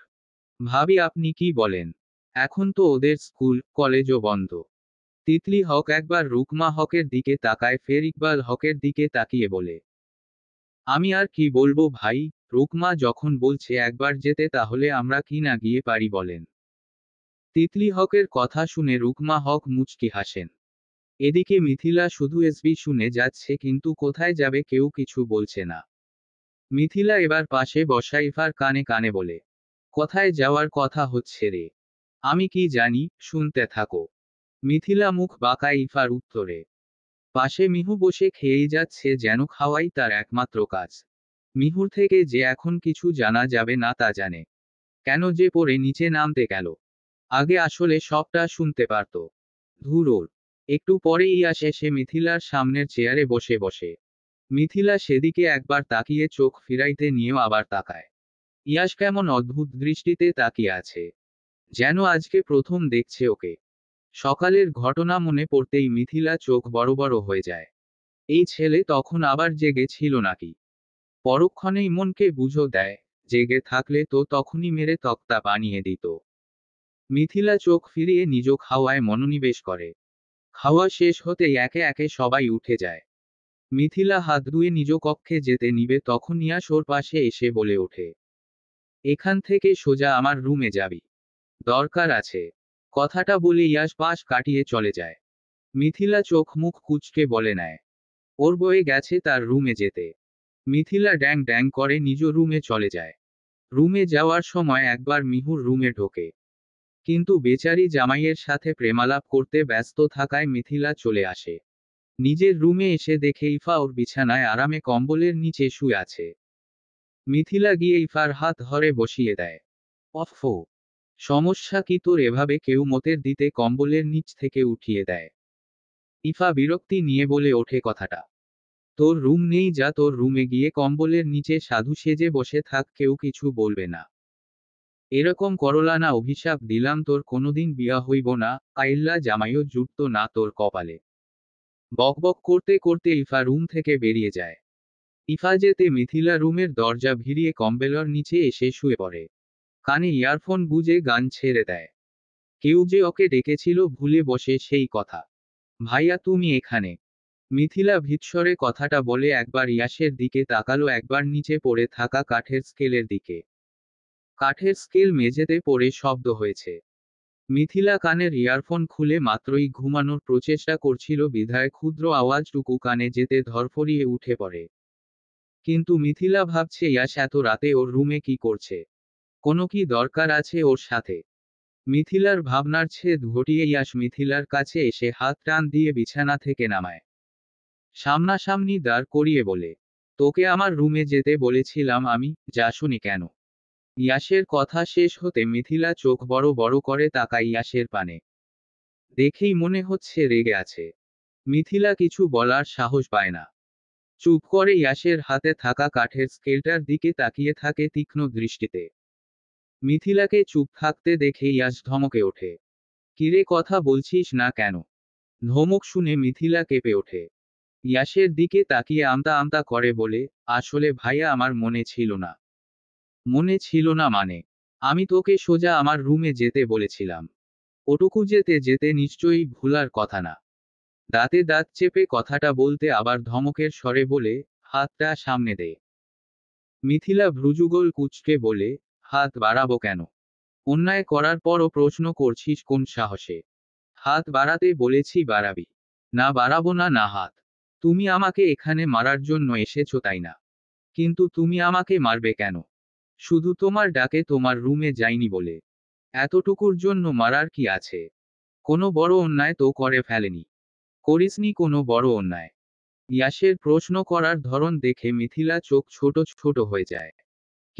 ভাবি আপনি কি বলেন? এখন তো ওদের স্কুল কলেজও বন্ধ। তিতলি হক একবার রুকমা হকের দিকে তাকায়, ফের ইকবাল হকের দিকে তাকিয়ে বলে, আমি আর কি বলবো ভাই, রুকমা যখন বলছে একবার যেতে তাহলে আমরা কি না গিয়ে পারি বলেন? তিতলি হকের কথা শুনে রুকমা হক মুচকি হাসেন। এদিকে মিথিলা শুধু এসবি শুনে যাচ্ছে কিন্তু কোথায় যাবে কেউ কিছু বলছে না। মিথিলা এবার পাশে বসা ইফার কানে কানে বলে, কোথায় যাওয়ার কথা হচ্ছে রে? আমি কি জানি, শুনতে থাকো। মিথিলা মুখ বাঁকা ইফার উত্তরে। পাশে মিহু বসে খেয়েই যাচ্ছে যেন খাওয়াই তার একমাত্র কাজ। মিহুর থেকে যে এখন কিছু জানা যাবে না তা জানে। কেন যে পড়ে নিচে নামতে গেল? আগে আসলে সবটা শুনতে পারত। ধুরোর। একটু পরে ইয়াস এসে মিথিলার সামনের চেয়ারে বসে বসে। মিথিলা সেদিকে একবার তাকিয়ে চোখ ফিরাইতে নিয়েও আবার তাকায়। ইয়াস কেমন অদ্ভুত দৃষ্টিতে তাকিয়ে আছে, যেন আজকে প্রথম দেখছে ওকে। সকালের ঘটনা মনে পড়তেই মিথিলা চোখ বড় বড় হয়ে যায়। এই ছেলে তখন আবার জেগে ছিল নাকি? পরক্ষণেই মনকে বুঝো দেয়, জেগে থাকলে তো তখনই মেরে তক্তা বানিয়ে দিত। মিথিলা চোখ ফিরিয়ে নিজ খাওয়ায় মনোনিবেশ করে। খাওয়া শেষ হতেই একে একে সবাই উঠে যায়। মিথিলা হাত ধুয়ে নিজ কক্ষে যেতে নিবে তখন ইয়াস ওর পাশে এসে বলে ওঠে, এখান থেকে সোজা আমার রুমে যাবি। দরকার আছে। কথাটা বলে ইয়াস পাশ কাটিয়ে চলে যায়। মিথিলা চোখ মুখ কুঁচকে বলে নেয়, ওর বয়ে গেছে তার রুমে যেতে। মিথিলা ড্যাং ড্যাং করে নিজ রুমে চলে যায়। রুমে যাওয়ার সময় একবার মিহুর রুমে ঢোকে, কিন্তু বেচারি জামাইয়ের সাথে প্রেমালাপ করতে ব্যস্ত থাকায় মিথিলা চলে আসে। নিজের রুমে এসে দেখে ইফা ওর বিছানায় আরামে কম্বলের নিচে শুয়ে আছে। মিথিলা গিয়ে ইফার হাত ধরে বসিয়ে দেয়। অফো, সমস্যা কি তোর? এভাবে কেউ মতের দিতে কম্বলের নিচ থেকে উঠিয়ে দেয়? ইফা বিরক্তি নিয়ে বলে ওঠে কথাটা। তোর রুম নেই, যা তোর রুমে গিয়ে কম্বলের নিচে সাধু সেজে বসে থাক, কেউ কিছু বলবে না। এরকম করলা না অভিশাপ দিলাম তোর কোনোদিন বিয়া হইব না, আইল্লা জামাইও জুটতো না তোর কপালে। বকবক করতে করতে ইফা রুম থেকে বেরিয়ে যায়। ইফা যেতে মিথিলা রুমের দরজা ভিড়িয়ে কম্বলের নিচে এসে শুয়ে পড়ে। কানে ইয়ারফোন গুজে গান ছেড়ে দেয়। কেউ যে ওকে ডেকেছিল ভুলে বসে সেই কথা। ভাইয়া তুমি এখানে? মিথিলা ভীতস্বরে কথাটা বলে একবার ইয়াসের দিকে তাকালো, একবার নিচে পড়ে থাকা কাঠের স্কেলের দিকে। কাঠের স্কেল মেঝেতে পড়ে শব্দ হয়েছে। মিথিলা কানের ইয়ারফোন খুলে মাত্রই ঘুমানোর প্রচেষ্টা করছিল বিধায় ক্ষুদ্র আওয়াজটুকু কানে যেতে ধরফরিয়ে উঠে পড়ে। কিন্তু মিথিলা ভাবছে ইয়াস এত রাতে ওর রুমে কি করছে? কোনো কি দরকার আছে ওর সাথে? মিথিলার ভাবনার ছেদ ঘটিয়ে ইয়াস মিথিলার কাছে এসে হাত টান দিয়ে বিছানা থেকে নামায়। সামনাসামনি দাঁড় করিয়ে বলে, তোকে আমার রুমে যেতে বলেছিলাম আমি, যাসনি কেন? ইয়াসের কথা শেষ হতে মিথিলা চোখ বড় বড় করে তাকায় ইয়াসের পানে। দেখেই মনে হচ্ছে রেগে আছে। মিথিলা কিছু বলার সাহস পায় না। চুপ করে ইয়াসের হাতে থাকা কাঠের স্কেলটার দিকে তাকিয়ে থাকে তীক্ষ্ণ দৃষ্টিতে। মিথিলাকে চুপ থাকতে দেখে ইয়াস ধমকে ওঠে, কিরে কথা বলছিস না কেন? ধমক শুনে মিথিলা কেঁপে ওঠে। ইয়াসের দিকে তাকিয়ে আমতা আমতা করে বলে, আসলে ভাইয়া আমার মনে ছিল না। মনে ছিল না মানে? আমি তোকে সোজা আমার রুমে যেতে বলেছিলাম। ওটুকু যেতে যেতে নিশ্চয়ই ভুলার কথা না। দাঁতে দাঁত চেপে কথাটা বলতে আবার ধমকের স্বরে বলে, হাতটা সামনে দে। মিথিলা ভ্রুযুগল কুঁচকে বলে, হাত বাড়াবো কেন? অন্যায় করার পরও প্রশ্ন করছিস কোন সাহসে? হাত বাড়াতে বলেছি বাড়াবি। না বাড়াবো না না হাত। তুমি আমাকে এখানে মারার জন্য এসেছো তাই না? কিন্তু তুমি আমাকে মারবে কেন? শুধু তোমার ডাকে তোমার রুমে যাইনি বলে। এতটুকুর জন্য মারার কি আছে? কোনো বড় অন্যায় তো করে ফেলেনি। করিসনি কোনো বড় অন্যায়। ইয়াসের প্রশ্ন করার ধরন দেখে মিথিলা চোখ ছোট ছোট হয়ে যায়।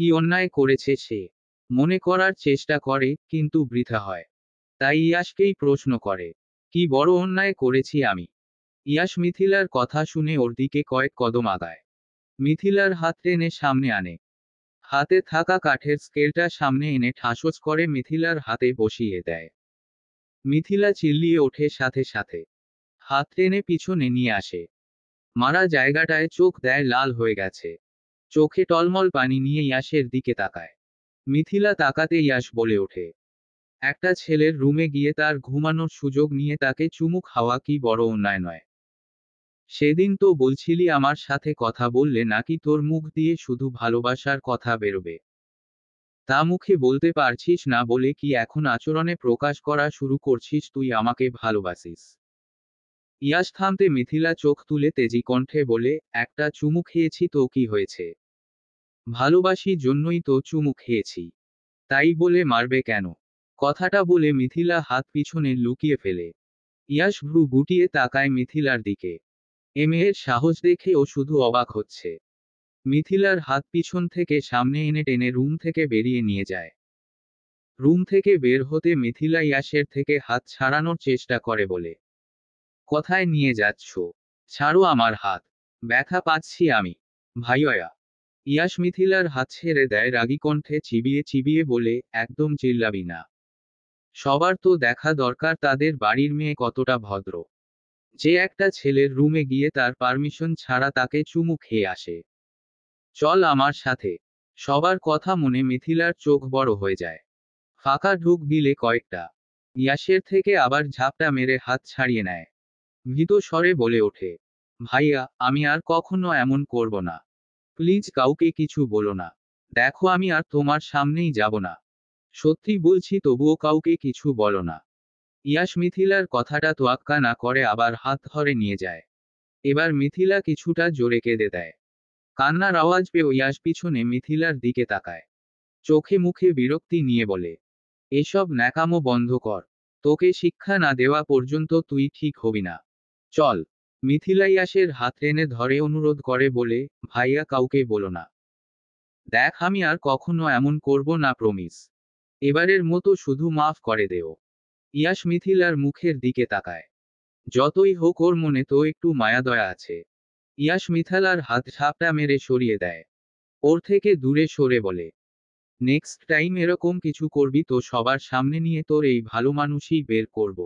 কি অন্যায় করেছে সে? মনে করার চেষ্টা করে, কিন্তু বৃথা হয়। তাই ইয়াসকেই প্রশ্ন করে, কি বড় অন্যায় করেছি আমি? ইয়াস মিথিলার কথা শুনে ওর দিকে কয়েক কদম আগায়। মিথিলার হাত টেনে সামনে আনে। হাতে থাকা কাঠের স্কেলটা সামনে এনে ঠাসোস করে মিথিলার হাতে বসিয়ে দেয়। মিথিলা চিল্লিয়ে ওঠে সাথে সাথে। হাত টেনে পিছনে নিয়ে আসে। মারা জায়গাটায় চোখ দেয় লাল হয়ে গেছে। চোখে টলমল পানি নিয়ে ইয়াসের দিকে তাকায়। মিথিলা তাকাতে ইয়াস বলে ওঠে, একটা ছেলের রুমে গিয়ে তার ঘুমানোর সুযোগ নিয়ে তাকে চুমু খাওয়া কি বড় অন্যায় নয়? সেদিন তো বলছিলি আমার সাথে কথা বললে নাকি তোর মুখ দিয়ে শুধু ভালোবাসার কথা বেরোবে। তা মুখে বলতে পারছিস না বলে কি এখন আচরণে প্রকাশ করা শুরু করছিস তুই আমাকে ভালোবাসিস? ইয়াশ থামতে মিথিলা চোখ তুলে তেজি কণ্ঠে বলে, একটা চুমু খেয়েছি তো কি হয়েছে? ভালোবাসি জন্যই তো চুমু খেয়েছি। তাই বলে মারবে কেন? কথাটা বলে মিথিলা হাত পিছনে লুকিয়ে ফেলে। ইয়াশ ভ্রু গুটিয়ে তাকায় মিথিলার দিকে। এ মেয়ের সাহস দেখে ও শুধু অবাক হচ্ছে। মিথিলার হাত পিছন থেকে সামনে এনে টেনে রুম থেকে বেরিয়ে নিয়ে যায়। রুম থেকে বের হতে মিথিলা ইয়াশের থেকে হাত ছাড়ানোর চেষ্টা করে বলে, কোথায় নিয়ে যাচ্ছ? ছাড়ো আমার হাত। ব্যথা পাচ্ছি আমি। ভাইয়া। ইয়াশ মিথিলার হাত ছেড়ে দেয় রাগী কণ্ঠে চিবিয়ে চিবিয়ে বলে, একদম চিল্লাবি না। সবার তো দেখা দরকার তাদের বাড়ির মেয়ে কতটা ভদ্র। যে একটা ছেলের রুমে গিয়ে তার পারমিশন ছাড়া তাকে চুমু খেয়ে আসে। চল আমার সাথে। সবার কথা মনে মিথিলার চোখ বড় হয়ে যায়। ফাঁকা ঢুক গিলে কয়েকটা। ইয়াশের থেকে আবার ঝাপটা মেরে হাত ছাড়িয়ে নেয়। ভীত স্বরে বলে ওঠে, ভাইয়া আমি আর কখনো এমন করব না। প্লিজ কাউকে কিছু বলো না। দেখো আমি আর তোমার সামনেই যাব না। সত্যি বলছি তবুও কাউকে কিছু বলো না। ইয়াশ মিথিলার কথাটা তোয়াক্কা না করে আবার হাত ধরে নিয়ে যায়। এবার মিথিলা কিছুটা জোরে কেঁদে দেয়। কান্নার আওয়াজ পেয়ে ইয়াশ পিছনে মিথিলার দিকে তাকায়। চোখে মুখে বিরক্তি নিয়ে বলে, এসব ন্যাকামো বন্ধ কর। তোকে শিক্ষা না দেওয়া পর্যন্ত তুই ঠিক হবি না। চল। মিথিলা ইয়াশের হাত টেনে ধরে অনুরোধ করে বলে, ভাইয়া কাউকে বলো না। দেখ আমি আর কখনো এমন করব না প্রমিস। এবারের মতো শুধু মাফ করে দেও। ইয়াশ মিথিলার মুখের দিকে তাকায়। যতই হোক ওর মনে তো একটু মায়াদয়া আছে। ইয়াশ মিথালার হাত ঝাপটা মেরে সরিয়ে দেয়। ওর থেকে দূরে সরে বলে, নেক্সট টাইম এরকম কিছু করবি তো সবার সামনে নিয়ে তোর এই ভালো মানুষই বের করব।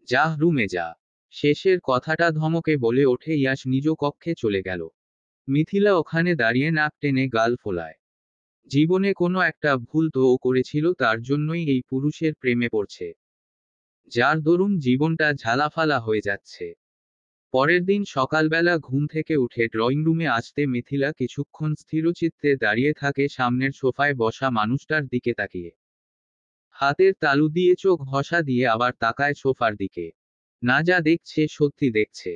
যা রুমে যা। শেষের কথাটা ধমকে বলে ওঠে ইয়াশ নিজ কক্ষে চলে গেল। মিথিলা ওখানে দাঁড়িয়ে নাক টেনে গাল ফোলায়। জীবনে কোনো একটা ভুল তো ও করেছিল তার জন্যই এই পুরুষের প্রেমে পড়ছে। যার দরুন জীবনটা ঝালাফালা হয়ে যাচ্ছে। পরের দিন সকালবেলা ঘুম থেকে উঠে ড্রয়িং রুমে আসতে মিথিলা কিছুক্ষণ স্থিরচিত্তে দাঁড়িয়ে থাকে সামনের সোফায় বসা মানুষটার দিকে তাকিয়ে। হাতের তালু দিয়ে চোখ ঘষা দিয়ে আবার তাকায় সোফার দিকে। না যা দেখছে সত্যি দেখছে।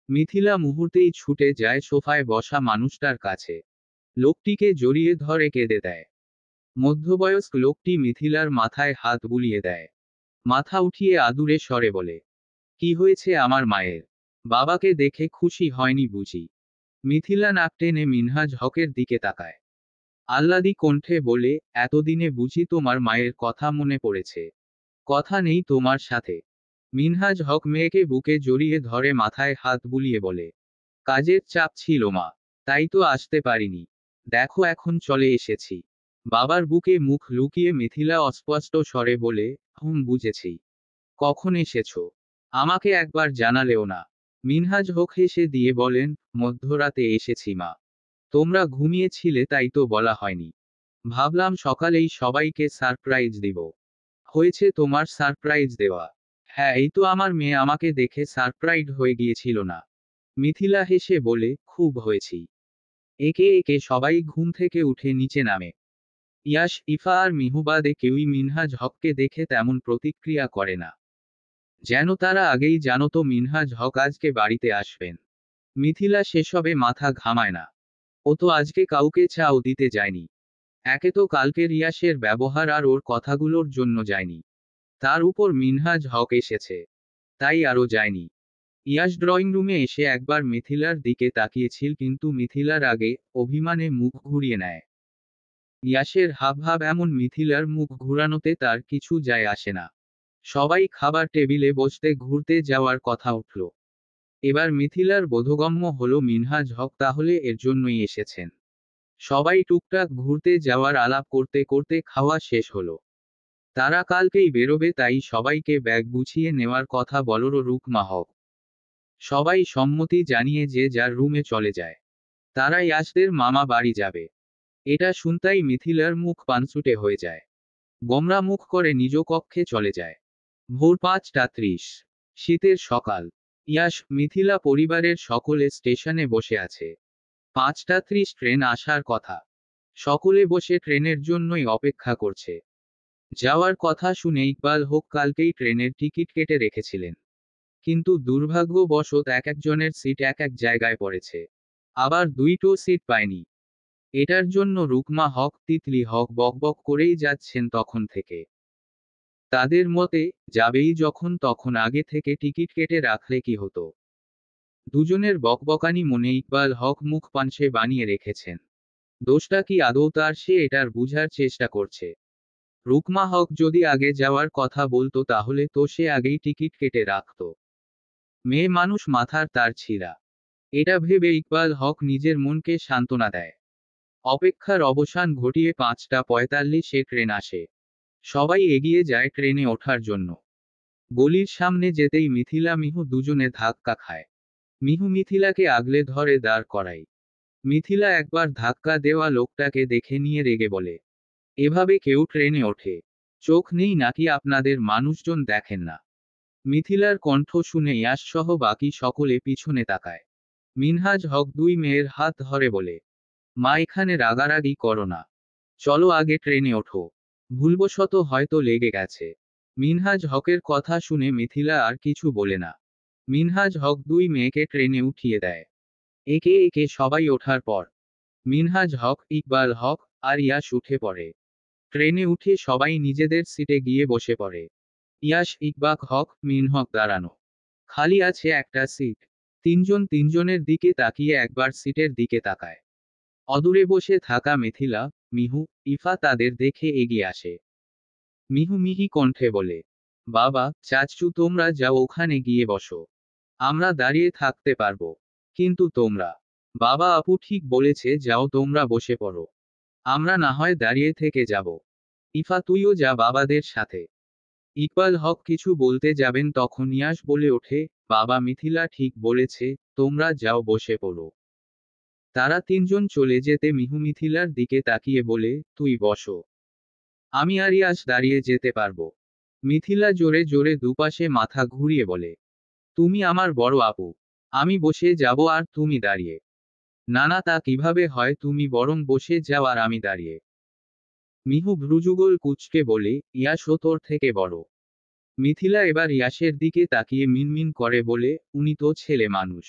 মিথিলা মুহূর্তেই ছুটে যায় সোফায় বসা মানুষটার কাছে। লোকটিকে জড়িয়ে ধরে কেঁদে দেয়। মধ্যবয়স্ক লোকটি মিথিলার মাথায় হাত বুলিয়ে দেয়। মাথা উঠিয়ে আদুরে স্বরে বলে, কি হয়েছে আমার মায়ের? বাবাকে দেখে খুশি হয়নি বুঝি? মিথিলা নাক টেনে মিনহাজ হকের দিকে তাকায়। আহ্লাদি কণ্ঠে বলে, এতদিনে বুঝি তোমার মায়ের কথা মনে পড়েছে? কথা নেই তোমার সাথে? মিনহাজ হক মেয়েকে বুকে জড়িয়ে ধরে মাথায় হাত বুলিয়ে বলে, কাজের চাপ ছিল মা। তাই তো আসতে পারিনি। দেখো এখন চলে এসেছি। বাবার বুকে মুখ লুকিয়ে মিথিলা অস্পষ্ট স্বরে বলে, বুঝেছি। কখন এসেছো? আমাকে একবার জানালেও না। মিনহাজ হক হেসে দিয়ে বলেন, মধ্যরাতে এসেছি মা। তোমরা ঘুমিয়েছিলে তাই তো বলা হয়নি। ভাবলাম সকালেই সবাইকে সারপ্রাইজ দিব। হয়েছে তোমার সারপ্রাইজ দেওয়া? হ্যাঁ এই তো আমার মেয়ে আমাকে দেখে সারপ্রাইজ হয়ে গিয়েছিল না? মিথিলা হেসে বলে, খুব হয়েছি। একে একে সবাই ঘুম থেকে উঠে নিচে নামে। ইয়াশ ইফা আর মিহুবাদে কেউই মিনহাজ হককে দেখে তেমন প্রতিক্রিয়া করে না। যেন তারা আগেই জানত মিনহাজ হক আজকে বাড়িতে আসবেন। মিথিলা সেসবে মাথা ঘামায় না। ও তো আজকে কাউকে চাও দিতে যায়নি। একে তো কালকের ইয়াশের ব্যবহার আর ওর কথাগুলোর জন্য যায়নি। তার উপর মিনহাজ হক এসেছে। তাই আরও যায়নি। ইয়াশ ড্রয়িং রুমে এসে একবার মিথিলার দিকে তাকিয়েছিল কিন্তু মিথিলার আগে অভিমানে মুখ ঘুরিয়ে নেয়। ইয়াশের হাবভাব এমন মিথিলার মুখ ঘুরানোতে তার কিছু যায় আসে না। সবাই খাবার টেবিলে বসতে ঘুরতে যাওয়ার কথা উঠল। এবার মিথিলার বোধগম্য হলো মিনহাজ হক তাহলে এর জন্যই এসেছেন। সবাই টুকটাক ঘুরতে যাওয়ার আলাপ করতে করতে খাওয়া শেষ হলো। তারা কালকেই বেরোবে তাই সবাইকে ব্যাগ গুছিয়ে নেওয়ার কথা বলল রুকমা হক। সবাই সম্মতি জানিয়ে যে যার রুমে চলে যায়। তারা ইয়াশদের মামা বাড়ি যাবে। এটা শুনতেই মিথিলার মুখ পানসুটে হয়ে যায়। গোমরা মুখ করে নিজ কক্ষে চলে যায়। ভোর ৫:৩০। শীতের সকাল। ইয়াশ মিথিলা পরিবারের সকলে স্টেশনে বসে আছে। ৫:৩০ ট্রেন আসার কথা। সকলে বসে ট্রেনের জন্যই অপেক্ষা করছে। যাওয়ার কথা শুনে ইকবাল হোক কালকেই ট্রেনের টিকিট কেটে রেখেছিলেন। কিন্তু দুর্ভাগ্যবশত এক একজনের সিট এক এক জায়গায় পড়েছে। আবার দুইটো সিট পায়নি। এটার জন্য রুকমা হক তিতলি হক বকবক করেই যাচ্ছেন তখন থেকে। তাদের মতে, যাবেই যখন তখন আগে থেকে টিকিট কেটে রাখলে কি হতো। দুজনের বকবকানি মনে ইকবাল হক মুখ পানসে বানিয়ে রেখেছেন। দোষটা কি আদৌ তার, সে এটার বুঝার চেষ্টা করছে। রুকমা হক যদি আগে যাওয়ার কথা বলতো তাহলে তো সে আগেই টিকিট কেটে রাখত। মেয়ে মানুষ, মাথার তার ছিঁড়া। এটা ভেবে ইকবাল হক নিজের মনকে সান্ত্বনা দেয়। অপেক্ষার অবসান ঘটিয়ে 5টা 45-এ ট্রেন আসে। সবাই এগিয়ে যায় ট্রেনে ওঠার জন্য। গলির সামনে যেতেই মিথিলা মিহু দুজনে ধাক্কা খায়। মিহু মিথিলাকে আগলে ধরে দাঁড় করায়। মিথিলা একবার ধাক্কা দেওয়া লোকটাকে দেখে নিয়ে রেগে বলে, এভাবে কেউ ট্রেনে ওঠে? চোখ নেই নাকি আপনাদের, মানুষজন দেখেন না? মিথিলার কণ্ঠ শুনে ইয়াস সহ বাকি সকলে পিছনে তাকায়। মিনহাজ হক দুই মেয়ের হাত ধরে বলে, মা এখানে রাগারাগি করো না। চলো আগে ট্রেনে ওঠো। ভুলবশত হয়তো লেগে গেছে। মিনহাজ হকের কথা শুনে মিথিলা আর কিছু বলে না। মিনহাজ হক দুই মেয়েকে ট্রেনে উঠিয়ে দেয়। একে একে সবাই ওঠার পর মিনহাজ হক, ইকবাল হক আর ইয়াস উঠে পড়ে। ট্রেনে উঠে সবাই নিজেদের সিটে গিয়ে বসে পড়ে। ইয়াস, ইকবাল হক, মিনহক দাঁড়ানো। খালি আছে একটা সিট। তিনজন তিনজনের দিকে তাকিয়ে একবার সিটের দিকে তাকায়। অদূরে বসে থাকা মিথিলা, মিহু, ইফা তাদের দেখে এগিয়ে আসে। মিহু মিহি কণ্ঠে বলে, বাবা, চাচু তোমরা যাও ওখানে গিয়ে বসো। আমরা দাঁড়িয়ে থাকতে পারবো। কিন্তু তোমরা? বাবা আপু ঠিক বলেছে, যাও তোমরা বসে পড়ো। আমরা না হয় দাঁড়িয়ে থেকে যাব। ইফা তুইও যা বাবাদের সাথে। ইকবাল হক কিছু বলতে যাবেন তখন ইয়াস বলে ওঠে, বাবা মিথিলা ঠিক বলেছে, তোমরা যাও বসে পড়ো। তারা তিনজন চলে যেতে মিহু মিথিলার দিকে তাকিয়ে বলে, তুই বসো। আমি আর ইয়াস দাঁড়িয়ে যেতে পারবো। মিথিলা জোরে জোরে দুপাশে মাথা ঘুরিয়ে বলে, তুমি আমার বড় আপু। আমি বসে যাব আর তুমি দাঁড়িয়ে? না না, তা কিভাবে হয়, তুমি বরং বসে যাও আর আমি দাঁড়িয়ে। মিহু ভ্রুযুগল কুঁচকে বলে, ইয়াস ও তোর থেকে বড়। মিথিলা এবার ইয়াসের দিকে তাকিয়ে মিনমিন করে বলে, উনি তো ছেলে মানুষ।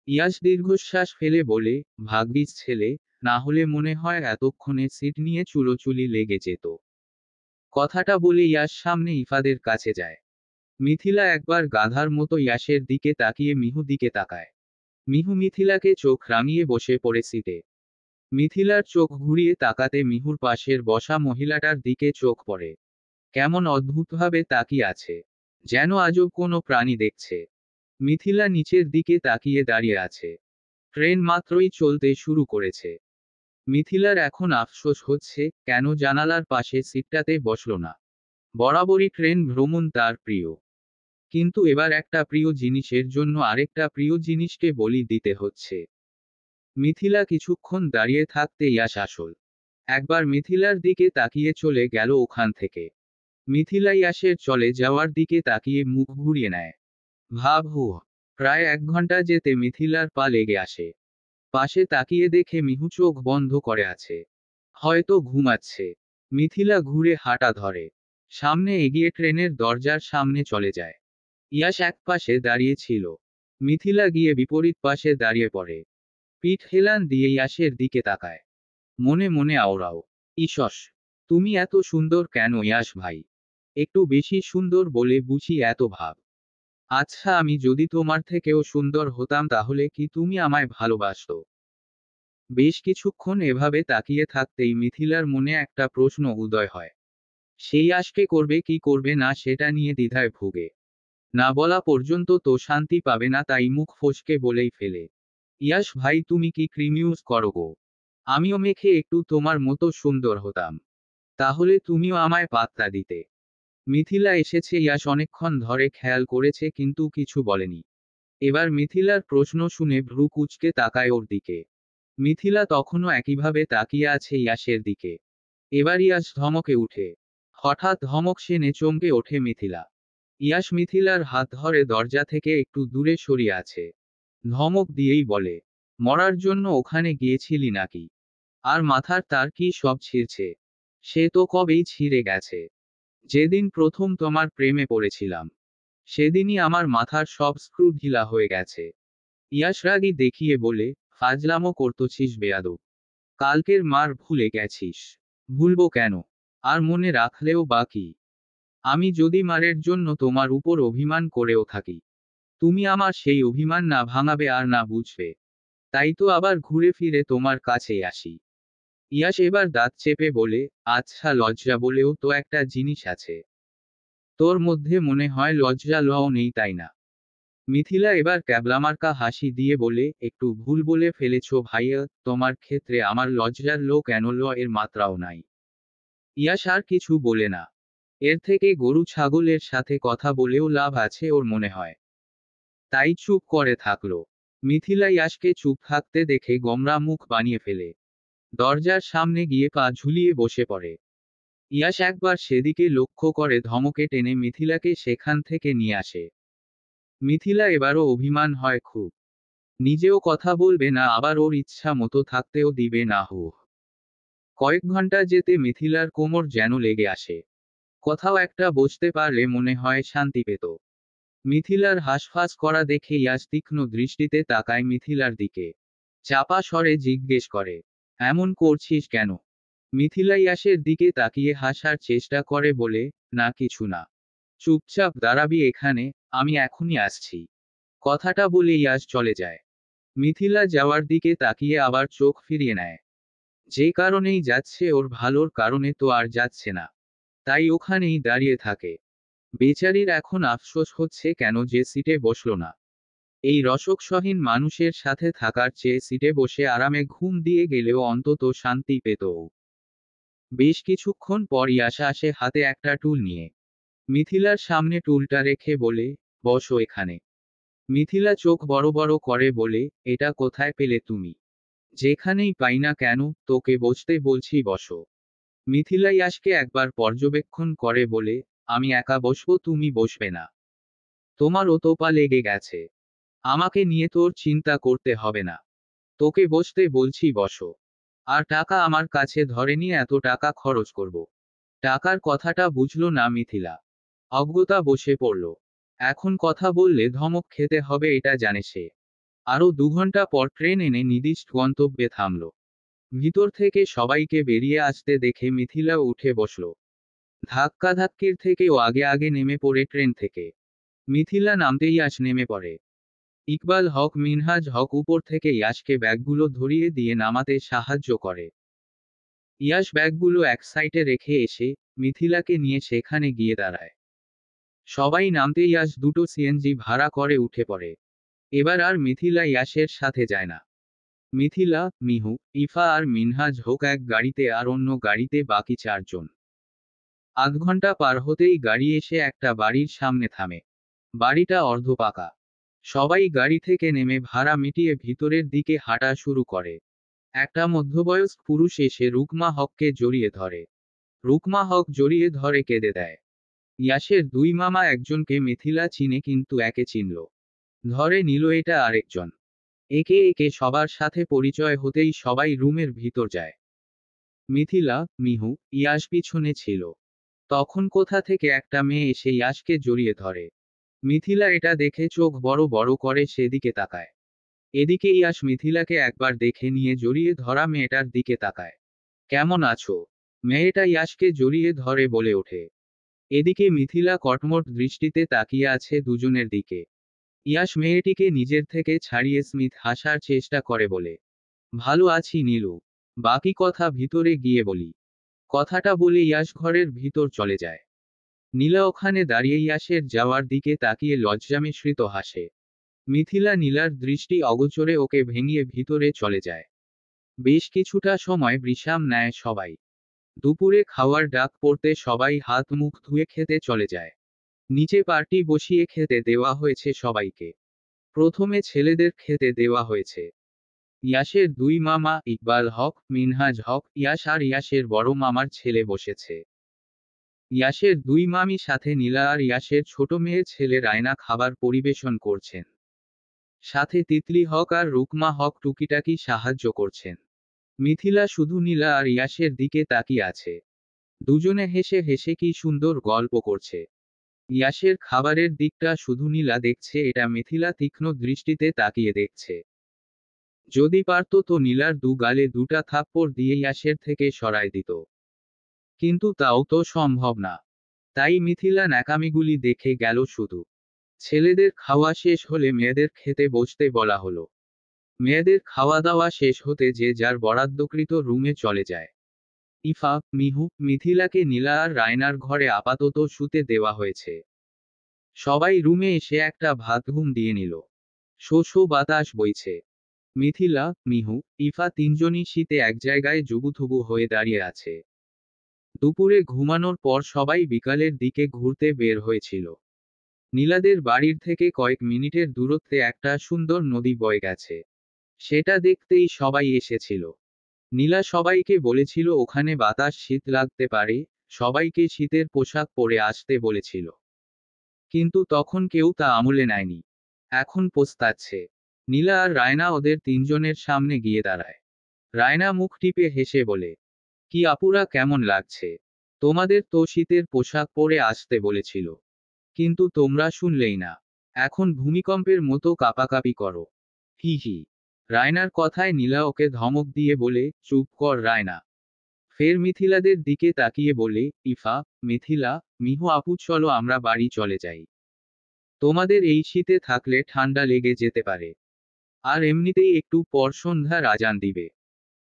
ইয়াস দীর্ঘশ্বাস ফেলে বলে, ভাগ্যিস ছেলে, না হলে মনে হয় এতক্ষণে সিট নিয়ে চুলোচুলি লেগে যেত। কথাটা বলে ইয়াস সামনে ইফাদের কাছে যায়। মিথিলা একবার গাধার মতো ইয়াসের দিকে তাকিয়ে মিহু দিকে তাকায়। মিহু মিথিলাকে চোখ রাঙিয়ে বসে পড়ে সিটে। মিথিলার চোখ ঘুরিয়ে তাকাতে মিহুর পাশের বসা মহিলাটার দিকে চোখ পড়ে। কেমন অদ্ভুতভাবে তাকিয়ে আছে, যেন আজব কোনো প্রাণী দেখছে। মিথিলা নিচের দিকে তাকিয়ে দাঁড়িয়ে আছে। ট্রেন মাত্রই চলতে শুরু করেছে। মিথিলার এখন আফসোস হচ্ছে, কেন জানালার পাশে সিটটাতে বসল না। বরাবরই ট্রেন ভ্রমণ তার প্রিয়। কিন্তু এবার একটা প্রিয় জিনিসের জন্য আরেকটা প্রিয় জিনিসকে বলি দিতে হচ্ছে। মিথিলা কিছুক্ষণ দাঁড়িয়ে থাকতে ইয়াস আসল একবার মিথিলার দিকে তাকিয়ে চলে গেল ওখান থেকে। মিথিলা ইয়াসের চলে যাওয়ার দিকে তাকিয়ে মুখ ঘুরিয়ে নেয়। ভাব হু। প্রায় 1 ঘন্টা যেতে মিথিলার পা লেগে আসে। পাশে তাকিয়ে দেখে মিহু চোখ বন্ধ করে আছে। হয়তো ঘুমাচ্ছে। মিথিলা ঘুরে হাঁটা ধরে। সামনে এগিয়ে ট্রেনের দরজার সামনে চলে যায়। ইয়াস এক পাশে দাঁড়িয়ে ছিল। মিথিলা গিয়ে বিপরীত পাশে দাঁড়িয়ে পড়ে। পিঠ হেলান দিয়ে ইয়াসের দিকে তাকায়। মনে মনে আওড়াও, ইসস, তুমি এত সুন্দর কেন ইয়াস ভাই? একটু বেশি সুন্দর বলে বুঝি এত ভাব? আচ্ছা, আমি যদি তোমার থেকেও সুন্দর হতাম তাহলে কি তুমি আমায় ভালোবাসতো? বেশ কিছুক্ষণ এভাবে তাকিয়ে থাকতেই মিথিলার মনে একটা প্রশ্ন উদয় হয়। সেই আশকে করবে কি করবে না সেটা নিয়ে দ্বিধায় ভুগে। না বলা পর্যন্ত তো শান্তি পাবে না, তাই মুখ ফসকে বলেই ফেলে, ইয়াস ভাই তুমি কি ক্রিম ইউজ করো গো? আমিও মেখে একটু তোমার মতো সুন্দর হতাম। তাহলে তুমিও আমায় পাত্তা দিতে। মিথিলা এসেছে, ইয়াস অনেকক্ষণ ধরে খেয়াল করেছে কিন্তু কিছু বলেনি। এবার মিথিলার প্রশ্ন শুনে ভ্রু কুঁচকে তাকায় ওর দিকে। মিথিলা তখনও একইভাবে তাকিয়ে আছে ইয়াসের দিকে। এবার ইয়াস ধমকে উঠে। হঠাৎ ধমক শুনে চমকে ওঠে মিথিলা। ইয়াস মিথিলার হাত ধরে দরজা থেকে একটু দূরে সরিয়ে আছে। ধমক দিয়েই বলে, মরার জন্য ওখানে গিয়েছিলি নাকি? আর মাথার তার কি সব ছিঁড়ছে? সে তো কবেই ছিঁড়ে গেছে। যেদিন প্রথম তোমার প্রেমে পড়েছিলাম সেদিনই আমার মাথার সব স্ক্রু ঢিলা হয়ে গেছে। ইয়াশ রাগী দেখিয়ে বলে, ফাজলামো করতছিস বেয়াদব। কালকের মার ভুলে গেছিস? ভুলবো কেন? আর মনে রাখলেও বা কি? আমি যদি মারের জন্য তোমার উপর অভিমান করেও থাকি, তুমি আমার সেই অভিমান না ভাঙাবে আর না বুঝবে। তাই তো আবার ঘুরে ফিরে তোমার কাছেই আসি। ইয়াশ এবার দাঁত চেপে বলে, আচ্ছা লজ্জা বলেও তো একটা জিনিস আছে। তোর মধ্যে মনে হয় লজ্জা লও নেই তাই না? মিথিলা এবার ক্যাবলামার্কা হাসি দিয়ে বলে, একটু ভুল বলে ফেলেছো ভাইয়া, তোমার ক্ষেত্রে আমার লজ্জার লো কেন ল এর মাত্রাও নাই। ইয়াশ আর কিছু বলে না। এর থেকে গরু ছাগলের সাথে কথা বলেও লাভ আছে ওর মনে হয়। তাই চুপ করে থাকলো। মিথিলা ইয়াশকে চুপ থাকতে দেখে গোমরা মুখ বানিয়ে ফেলে দরজার সামনে গিয়ে পা ঝুলিয়ে বসে পড়ে। ইয়াশ একবার সেদিকে লক্ষ্য করে ধমকে টেনে মিথিলাকে সেখান থেকে নিয়ে আসে। মিথিলা এবারও অভিমান হয় খুব। নিজেও কথা বলবে না আবার ওর ইচ্ছা মতো থাকতেও দিবে না হু। কয়েক ঘন্টা যেতে মিথিলার কোমর যেন লেগে আসে। কোথাও একটা বসতে পারলে মনে হয় শান্তি পেত। মিথিলার হাঁসফাঁস করা দেখে ইয়াশ তীক্ষ্ণ দৃষ্টিতে তাকায় মিথিলার দিকে। চাপা স্বরে জিজ্ঞেস করে, এমন করছিস কেন? মিথিলা ইয়াশের দিকে তাকিয়ে হাসার চেষ্টা করে বলে, না কিছু না। চুপচাপ দাঁড়াবি এখানে, আমি এখনই আসছি। কথাটা বলে ইয়াশ চলে যায়। মিথিলা যাওয়ার দিকে তাকিয়ে আবার চোখ ফিরিয়ে নেয়। যে কারণেই যাচ্ছে ওর ভালোর কারণে তো আর যাচ্ছে না। তাই ওখানেই দাঁড়িয়ে থাকে। বেচারির এখন আফসোস হচ্ছে কেন যে সিটে বসল না। এই রসকসহীন মানুষের সাথে থাকার চেয়ে সিটে বসে আরামে ঘুম দিয়ে গেলেও অন্তত শান্তি পেত ও। বেশ কিছুক্ষণ পর ইয়াশ আসে হাতে একটা টুল নিয়ে। মিথিলার সামনে টুলটা রেখে বলে, বসো এখানে। মিথিলা চোখ বড় বড় করে বলে, এটা কোথায় পেলে তুমি? যেখানেই পাই না কেন, তোকে বসতে বলছি বসো। মিথিলা ইয়াশকে একবার পর্যবেক্ষণ করে বলে, আমি একা বসবো তুমি বসবে না? তোমার ওতোপা লেগে গেছে। আমাকে নিয়ে তোর চিন্তা করতে হবে না। তোকে বসতে বলছি বসো। আর টাকা আমার কাছে ধরেনি এত টাকা খরচ করব। টাকার কথাটা বুঝলো না মিথিলা। অজ্ঞতা বসে পড়ল। এখন কথা বললে ধমক খেতে হবে এটা জানে সে। আরও 2 ঘন্টা পর ট্রেন এনে নির্দিষ্ট গন্তব্যে থামল। ভিতর থেকে সবাইকে বেরিয়ে আসতে দেখে মিথিলা উঠে বসল। ধাক্কাধাক্কির থেকেও আগে আগে নেমে পড়ে ট্রেন থেকে। মিথিলা নামতেই ইয়াশ নেমে পড়ে। ইকবাল হক মিনহাজ হক উপর থেকে ইয়াশকে ব্যাগগুলো ধরিয়ে দিয়ে নামাতে সাহায্য করে। ইয়াশ ব্যাগগুলো এক সাইডে রেখে এসে মিথিলাকে নিয়ে সেখানে গিয়ে দাঁড়ায়। সবাই নামতে ইয়াশ দুটো সিএনজি ভাড়া করে উঠে পড়ে। এবার আর মিথিলা ইয়াশের সাথে যায় না। মিথিলা, মিহু, ইফা আর মিনহাজ হক এক গাড়িতে আর অন্য গাড়িতে বাকি 4 জন। 8 ঘন্টা পার হতেই গাড়ি এসে একটা বাড়ির সামনে থামে। বাড়িটা অর্ধপাকা। সবাই গাড়ি থেকে নেমে ভাড়া মিটিয়ে ভিতরের দিকে হাঁটা শুরু করে। একটা মধ্যবয়স্ক পুরুষ এসে রুকমা হককে জড়িয়ে ধরে। রুকমা হক জড়িয়ে ধরে কেঁদে দেয়। ইয়াশের 2 মামা একজনকে মিথিলা চিনে কিন্তু একে চিনল। ধরে নিল এটা আরেকজন। একে একে সবার সাথে পরিচয় হতেই সবাই রুমের ভিতর যায়। মিথিলা, মিহু, ইয়াশ পিছনে ছিল। তখন কোথা থেকে একটা মেয়ে এসে ইয়াশকে জড়িয়ে ধরে। মিথিলা এটা দেখে চোখ বড় বড় করে সেদিকে তাকায়। এদিকে ইয়াশ মিথিলাকে একবার দেখে নিয়ে জড়িয়ে ধরা মেয়েটার দিকে তাকায়। কেমন আছো? মেয়েটা ইয়াশকে জড়িয়ে ধরে বলে ওঠে। এদিকে মিথিলা কটমট দৃষ্টিতে তাকিয়ে আছে দুজনের দিকে। ইয়াশ মেয়েটিকে নিজের থেকে ছাড়িয়ে স্মিথ হাসার চেষ্টা করে বলে, ভালো আছি নীলু। বাকি কথা ভিতরে গিয়ে বলি। কথাটা বলে ইয়াশ ঘরের ভিতর চলে যায়। নীলা ওখানে দাঁড়িয়ে ইয়াশের যাওয়ার দিকে তাকিয়ে লজ্জামিশ্রিত হাসে। মিথিলা নীলার দৃষ্টি অগোচরে ওকে ভেঙিয়ে ভিতরে চলে যায়। বেশ কিছুটা সময় বিশ্রাম নেয় সবাই। দুপুরে খাওয়ার ডাক পড়তে সবাই হাত মুখ ধুয়ে খেতে চলে যায়। নিচে পার্টি বসিয়ে খেতে দেওয়া হয়েছে সবাইকে। প্রথমে ছেলেদের খেতে দেওয়া হয়েছে। ইয়াশের 2 মামা ইকবাল হক, মিনহাজ হক, ইয়াশ আর ইয়াশের বড় মামার ছেলে বসেছে। ইয়াশের 2 মামি সাথে নীলা আর ইয়াশের ছোট মেয়ের ছেলে রায়না খাবার পরিবেশন করছেন। সাথে তিতলি হক আর রুকমা হক টুকিটাকি সাহায্য করছেন। মিথিলা শুধু নীলা আর ইয়াশের দিকে তাকিয়ে আছে। দুজনে হেসে হেসে কি সুন্দর গল্প করছে। ইয়াসের খাবারের দিকটা শুধু নীলা দেখছে, এটা মিথিলা তীক্ষ্ণ দৃষ্টিতে তাকিয়ে দেখছে। যদি পারত তো নীলার দু গালে দুটা থাপ্পড় দিয়ে ইয়াসের থেকে সরায় দিত, কিন্তু তাও তো সম্ভব না। তাই মিথিলা ন্যাকামিগুলি দেখে গেল শুধু। ছেলেদের খাওয়া শেষ হলে মেয়েদের খেতে বসতে বলা হলো। মেয়েদের খাওয়া দাওয়া শেষ হতে যে যার বরাদ্দকৃত রুমে চলে যায়। ইফা, মিহু, মিথিলাকে নীলা আর রায়নার ঘরে আপাতত শুতে দেওয়া হয়েছে। সবাই রুমে এসে একটা ভাত ঘুম দিয়ে নিল। শো শো বাতাস বইছে। মিথিলা, মিহু, ইফা তিনজনই শীতে এক জায়গায় জুবুথুবু হয়ে দাঁড়িয়ে আছে। দুপুরে ঘুমানোর পর সবাই বিকালের দিকে ঘুরতে বের হয়েছিল। নীলাদের বাড়ির থেকে কয়েক মিনিটের দূরত্বে একটা সুন্দর নদী বয়ে গেছে। সেটা দেখতেই সবাই এসেছিল। নীলা সবাইকে বলেছিল ওখানে বাতাস শীত লাগতে পারে, সবাইকে শীতের পোশাক পরে আসতে বলেছিল। কিন্তু তখন কেউ তা আমলে নেয়নি। এখন পস্তাচ্ছে। নীলা আর রায়না ওদের তিনজনের সামনে গিয়ে দাঁড়ায়। রায়না মুখ টিপে হেসে বলে, কি আপুরা, কেমন লাগছে? তোমাদের তো শীতের পোশাক পরে আসতে বলেছিল, কিন্তু তোমরা শুনলেই না। এখন ভূমিকম্পের মতো কাঁপাকাঁপি করো। হি হি। রায়নার কথায় নীলা ওকে ধমক দিয়ে বলে, চুপ কর রায়না। ফের মিথিলাদের দিকে তাকিয়ে বলে, ইফা, মিথিলা, মিহু আপু চলো আমরা বাড়ি চলে যাই। তোমাদের এই শীতে থাকলে ঠান্ডা লেগে যেতে পারে। আর এমনিতেই একটু পর সন্ধ্যার আজান দিবে।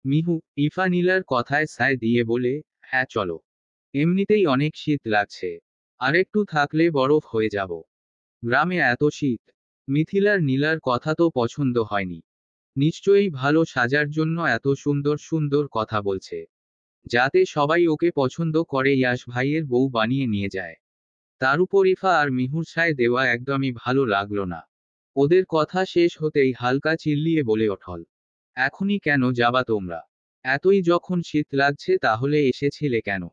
মিহু, ইফা নীলার কথায় সায় দিয়ে বলে, হ্যাঁ চলো। এমনিতেই অনেক শীত লাগছে। আরেকটু থাকলে বরফ হয়ে যাব। গ্রামে এত শীত। মিথিলার নীলার কথা তো পছন্দ হয়নি। নিশ্চয়ই ভালো সাজার জন্য এত সুন্দর সুন্দর কথা বলছে, যাতে সবাই ওকে পছন্দ করে ইয়াশ ভাইয়ের বউ বানিয়ে নিয়ে যায়। তার উপর ইফা আর মিহুর সায় দেওয়া একদমই ভালো লাগলো না। ওদের কথা শেষ হতেই হালকা চিল্লিয়ে বলে ওঠল, এখনই কেন যাবা তোমরা? এতই যখন শীত লাগছে তাহলে এসেছিলে কেন?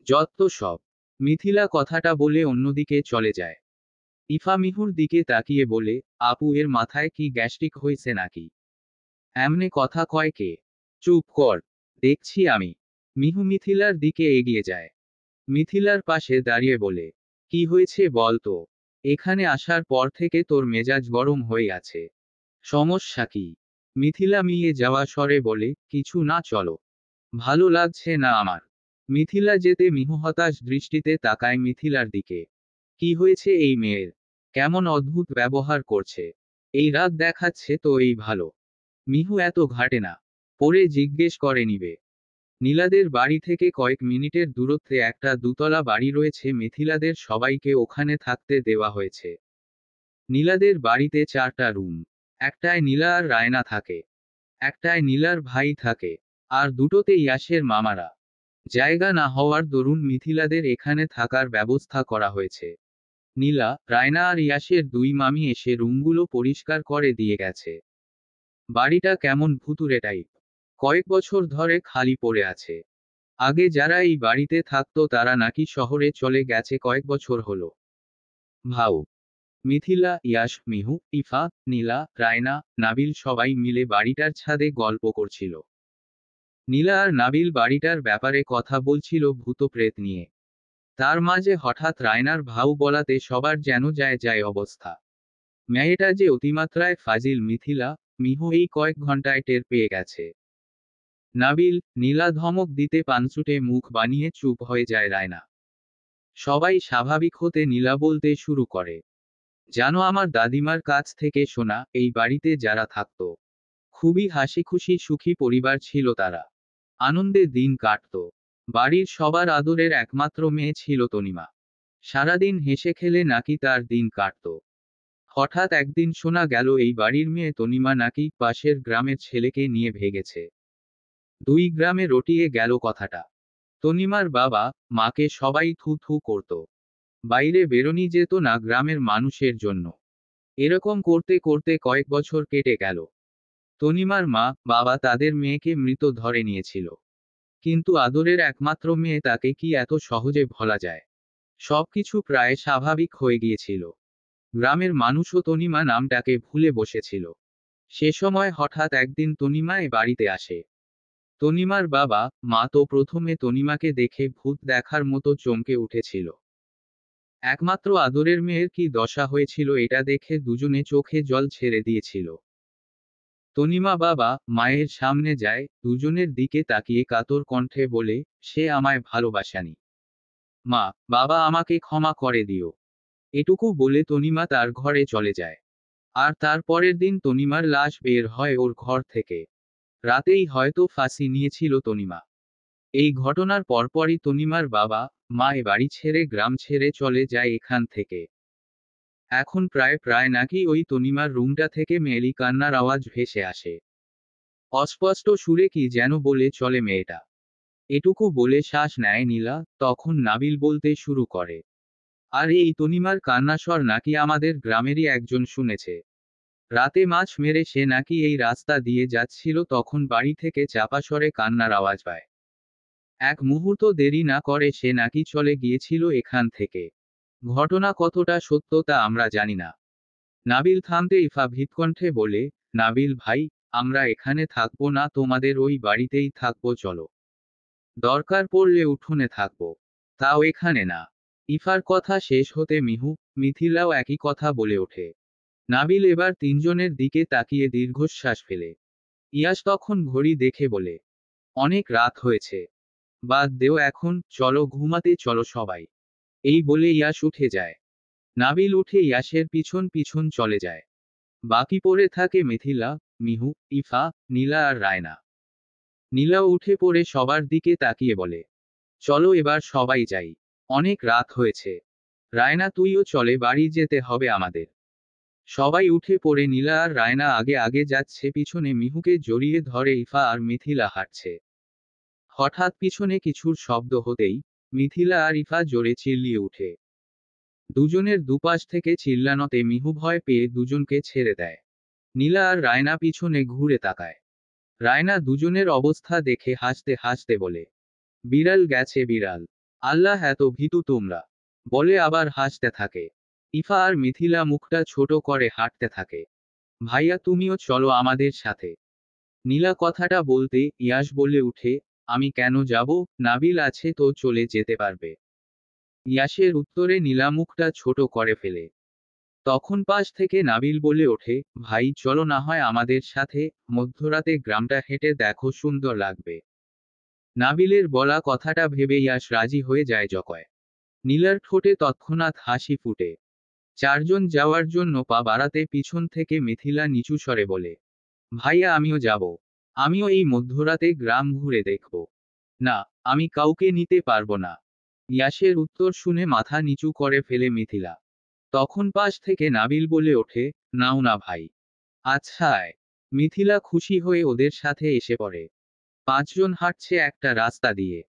যত সব। মিথিলা কথাটা বলে অন্যদিকে চলে যায়। ইফা মিহুর দিকে তাকিয়ে বলে, আপু এর মাথায় কি গ্যাস্ট্রিক হয়েছে নাকি? এমনে কথা কয় কে? চুপ কর, দেখছি আমি। মিহু মিথিলার দিকে এগিয়ে যায়। মিথিলার পাশে দাঁড়িয়ে বলে, কি হয়েছে বল তো? এখানে আসার পর থেকে তোর মেজাজ গরম হয়ে আছে। সমস্যা কি? মিথিলা মিয়ে যাওয়া স্বরে বলে, কিছু না চলো। ভালো লাগছে না আমার। মিথিলা যেতে মিহু হতাশ দৃষ্টিতে তাকায় মিথিলার দিকে। কি হয়েছে এই মেয়ের? কেমন অদ্ভুত ব্যবহার করছে। এই রাগ দেখাচ্ছে তো এই ভালো। মিহু এত ঘাটে না। পরে জিজ্ঞেস করে নিবে। নীলাদের বাড়ি থেকে কয়েক মিনিটের দূরত্বে একটা দুতলা বাড়ি রয়েছে, মিথিলাদের সবাইকে ওখানে থাকতে দেওয়া হয়েছে। নীলাদের বাড়িতে 4টা রুম। একটায় নীলা আর রায়না থাকে, একটায় নীলার ভাই থাকে, আর দুটোতে ইয়াসের মামারা। জায়গা না হওয়ার দরুন মিথিলাদের এখানে থাকার ব্যবস্থা করা হয়েছে। নীলা, রায়না আর ইয়াসের দুই মামি এসে রুমগুলো পরিষ্কার করে দিয়ে গেছে। বাড়িটা কেমন ভুতুড়ে টাইপ। কয়েক বছর ধরে খালি পড়ে আছে। আগে যারা এই বাড়িতে থাকতো তারা নাকি শহরে চলে গেছে কয়েক বছর হলো। ভাউ। মিথিলা, ইয়াশ, মিহু, ইফা, নীলা, রায়না, নাবিল সবাই মিলে বাড়িটার ছাদে গল্প করছিল। নীলা আর নাবিল বাড়িটার ব্যাপারে কথা বলছিল ভূত প্রেত নিয়ে। তার মাঝে হঠাৎ রায়নার ভাউ বলাতে সবার যেন যায় যায় অবস্থা। মেয়েটা যে অতিমাত্রায় ফাজিল মিথিলা, মিহু এই কয়েক ঘন্টায় টের পেয়ে গেছে। নাবিল, নীলা ধমক দিতে পানচুটে মুখ বানিয়ে চুপ হয়ে যায় রায়না। সবাই স্বাভাবিক হতে নীলা বলতে শুরু করে, জানো আমার দাদিমার কাছ থেকে শোনা, এই বাড়িতে যারা থাকতো খুবই হাসিখুশি সুখী পরিবার ছিল তারা। আনন্দে দিন কাটত। বাড়ির সবার আদরের একমাত্র মেয়ে ছিল তনিমা। সারাদিন হেসে খেলে নাকি তার দিন কাটত। হঠাৎ একদিন শোনা গেল এই বাড়ির মেয়ে তনিমা নাকি পাশের গ্রামের ছেলেকে নিয়ে ভেগেছে। দুই গ্রামে রটিয়ে গেল কথাটা। তনিমার বাবা মাকে সবাই থু থু করত। বাইরে বেরোনি যেত না গ্রামের মানুষের জন্য। এরকম করতে করতে কয়েক বছর কেটে গেল। তনিমার মা বাবা তাদের মেয়েকে মৃত ধরে নিয়েছিল। কিন্তু আদরের একমাত্র মেয়ে, তাকে কি এত সহজে ভোলা যায়? সবকিছু প্রায় স্বাভাবিক হয়ে গিয়েছিল। গ্রামের মানুষও তনিমা নামটাকে ভুলে বসেছিল। সে সময় হঠাৎ একদিন তনিমা এ বাড়িতে আসে। তনিমার বাবা মা তো প্রথমে তনিমাকে দেখে ভূত দেখার মতো চমকে উঠেছিল। একমাত্র আদরের মেয়ের কি দশা হয়েছিল এটা দেখে দুজনে চোখে জল ছেড়ে দিয়েছিল। তনিমা বাবা মায়ের সামনে যায়, দুজনের দিকে তাকিয়ে কাতর কণ্ঠে বলে, সে আমায় ভালোবাসেনি। মা, বাবা আমাকে ক্ষমা করে দিও। এটুকু বলে তনিমা তার ঘরে চলে যায়। আর তার পরের দিন তনিমার লাশ বের হয় ওর ঘর থেকে। রাতেই হয়তো ফাঁসি নিয়েছিল তনিমা। এই ঘটনার পরপরই তনিমার বাবা মা এ বাড়ি ছেড়ে গ্রাম ছেড়ে চলে যায় এখান থেকে। এখন প্রায় প্রায় নাকি ওই তনিমার রুমটা থেকে মেয়েলি কান্নার আওয়াজ ভেসে আসে। অস্পষ্ট সুরে কি যেন বলে চলে মেয়েটা। এটুকু বলে শ্বাস নেয় নীলা, তখন নাবিল বলতে শুরু করে, আর এই তনিমার কান্নাস্বর নাকি আমাদের গ্রামেরই একজন শুনেছে। রাতে মাছ মেরে সে নাকি এই রাস্তা দিয়ে যাচ্ছিল, তখন বাড়ি থেকে চাপা স্বরে কান্নার আওয়াজ পায়। এক মুহূর্ত দেরি না করে সে নাকি চলে গিয়েছিল এখান থেকে। ঘটনা কতটা সত্য তা আমরা জানি না। নাবিল থামতে ইফা ভীতকণ্ঠে বলে, নাবিল ভাই, আমরা এখানে থাকবো না, তোমাদের ওই বাড়িতেই থাকবো, চলো। দরকার পড়লে উঠোনে থাকবো, তাও এখানে না। ইফার কথা শেষ হতে মিথিলাও একই কথা বলে ওঠে। নাবিল এবার তিনজনের দিকে তাকিয়ে দীর্ঘশ্বাস ফেলে। ইয়াস তখন ঘড়ি দেখে বলে, অনেক রাত হয়েছে, বাদ দেও এখন, চলো ঘুমাতে, চলো সবাই। এই বলে ইয়াস উঠে যায়। নাবিল উঠে ইয়াসের পিছন পিছন চলে যায়। বাকি পড়ে থাকে মিথিলা, মিহু, ইফা, নীলা আর রায়না। নীলাও উঠে পড়ে সবার দিকে তাকিয়ে বলে, চলো এবার সবাই যাই, অনেক রাত হয়েছে। রায়না তুইও চলে, বাড়ি যেতে হবে আমাদের। সবাই উঠে পড়ে নীলা আর রায়না আগে আগে যাচ্ছে, পিছনে মিহুকে জড়িয়ে ধরে ইফা আর মিথিলা হাঁটছে। হঠাৎ পিছনে কিছুর শব্দ হতেই মিথিলা আর ইফা জোরে চিল্লিয়ে উঠে। দুজনের দুপাশ থেকে চিল্লানোতে মিহু ভয় পেয়ে দুজনকে ছেড়ে দেয়। নীলা আর রায়না পিছনে ঘুরে তাকায়। রায়না দুজনের অবস্থা দেখে হাসতে হাসতে বলে, বিড়াল গেছে বিড়াল, আল্লাহ এত ভীতু তোমরা, বলে আবার হাসতে থাকে। ইফা আর মিথিলা মুখটা ছোট করে হাঁটতে থাকে। ভাইয়া তুমিও চলো আমাদের সাথে। নীলা কথাটা বলতে ইয়াস বলে উঠে, আমি কেন যাব, নাবিল আছে তো, চলে যেতে পারবে। ইয়াসের উত্তরে নীলা মুখটা ছোট করে ফেলে। তখন পাশ থেকে নাবিল বলে ওঠে, ভাই চলো না হয় আমাদের সাথে, মধ্যরাতে গ্রামটা হেঁটে দেখো, সুন্দর লাগবে। নাবিলের বলা কথাটা ভেবে ইয়াস রাজি হয়ে যায় জকয়। নীলার ঠোঁটে তৎক্ষণাৎ হাসি ফুটে। চারজন যাওয়ার জন্য পা বাড়াতে পিছন থেকে মিথিলা নিচু স্বরে বলে, ভাইয়া আমিও যাব। আমিও এই মধ্যরাতে গ্রাম ঘুরে দেখব। না, আমি কাউকে নিতে পারবো না। ইয়াসের উত্তর শুনে মাথা নিচু করে ফেলে মিথিলা। তখন পাশ থেকে নাবিল বলে ওঠে, নাও না ভাই। আচ্ছা আয়। মিথিলা খুশি হয়ে ওদের সাথে এসে পড়ে। পাঁচজন হাঁটছে একটা রাস্তা দিয়ে।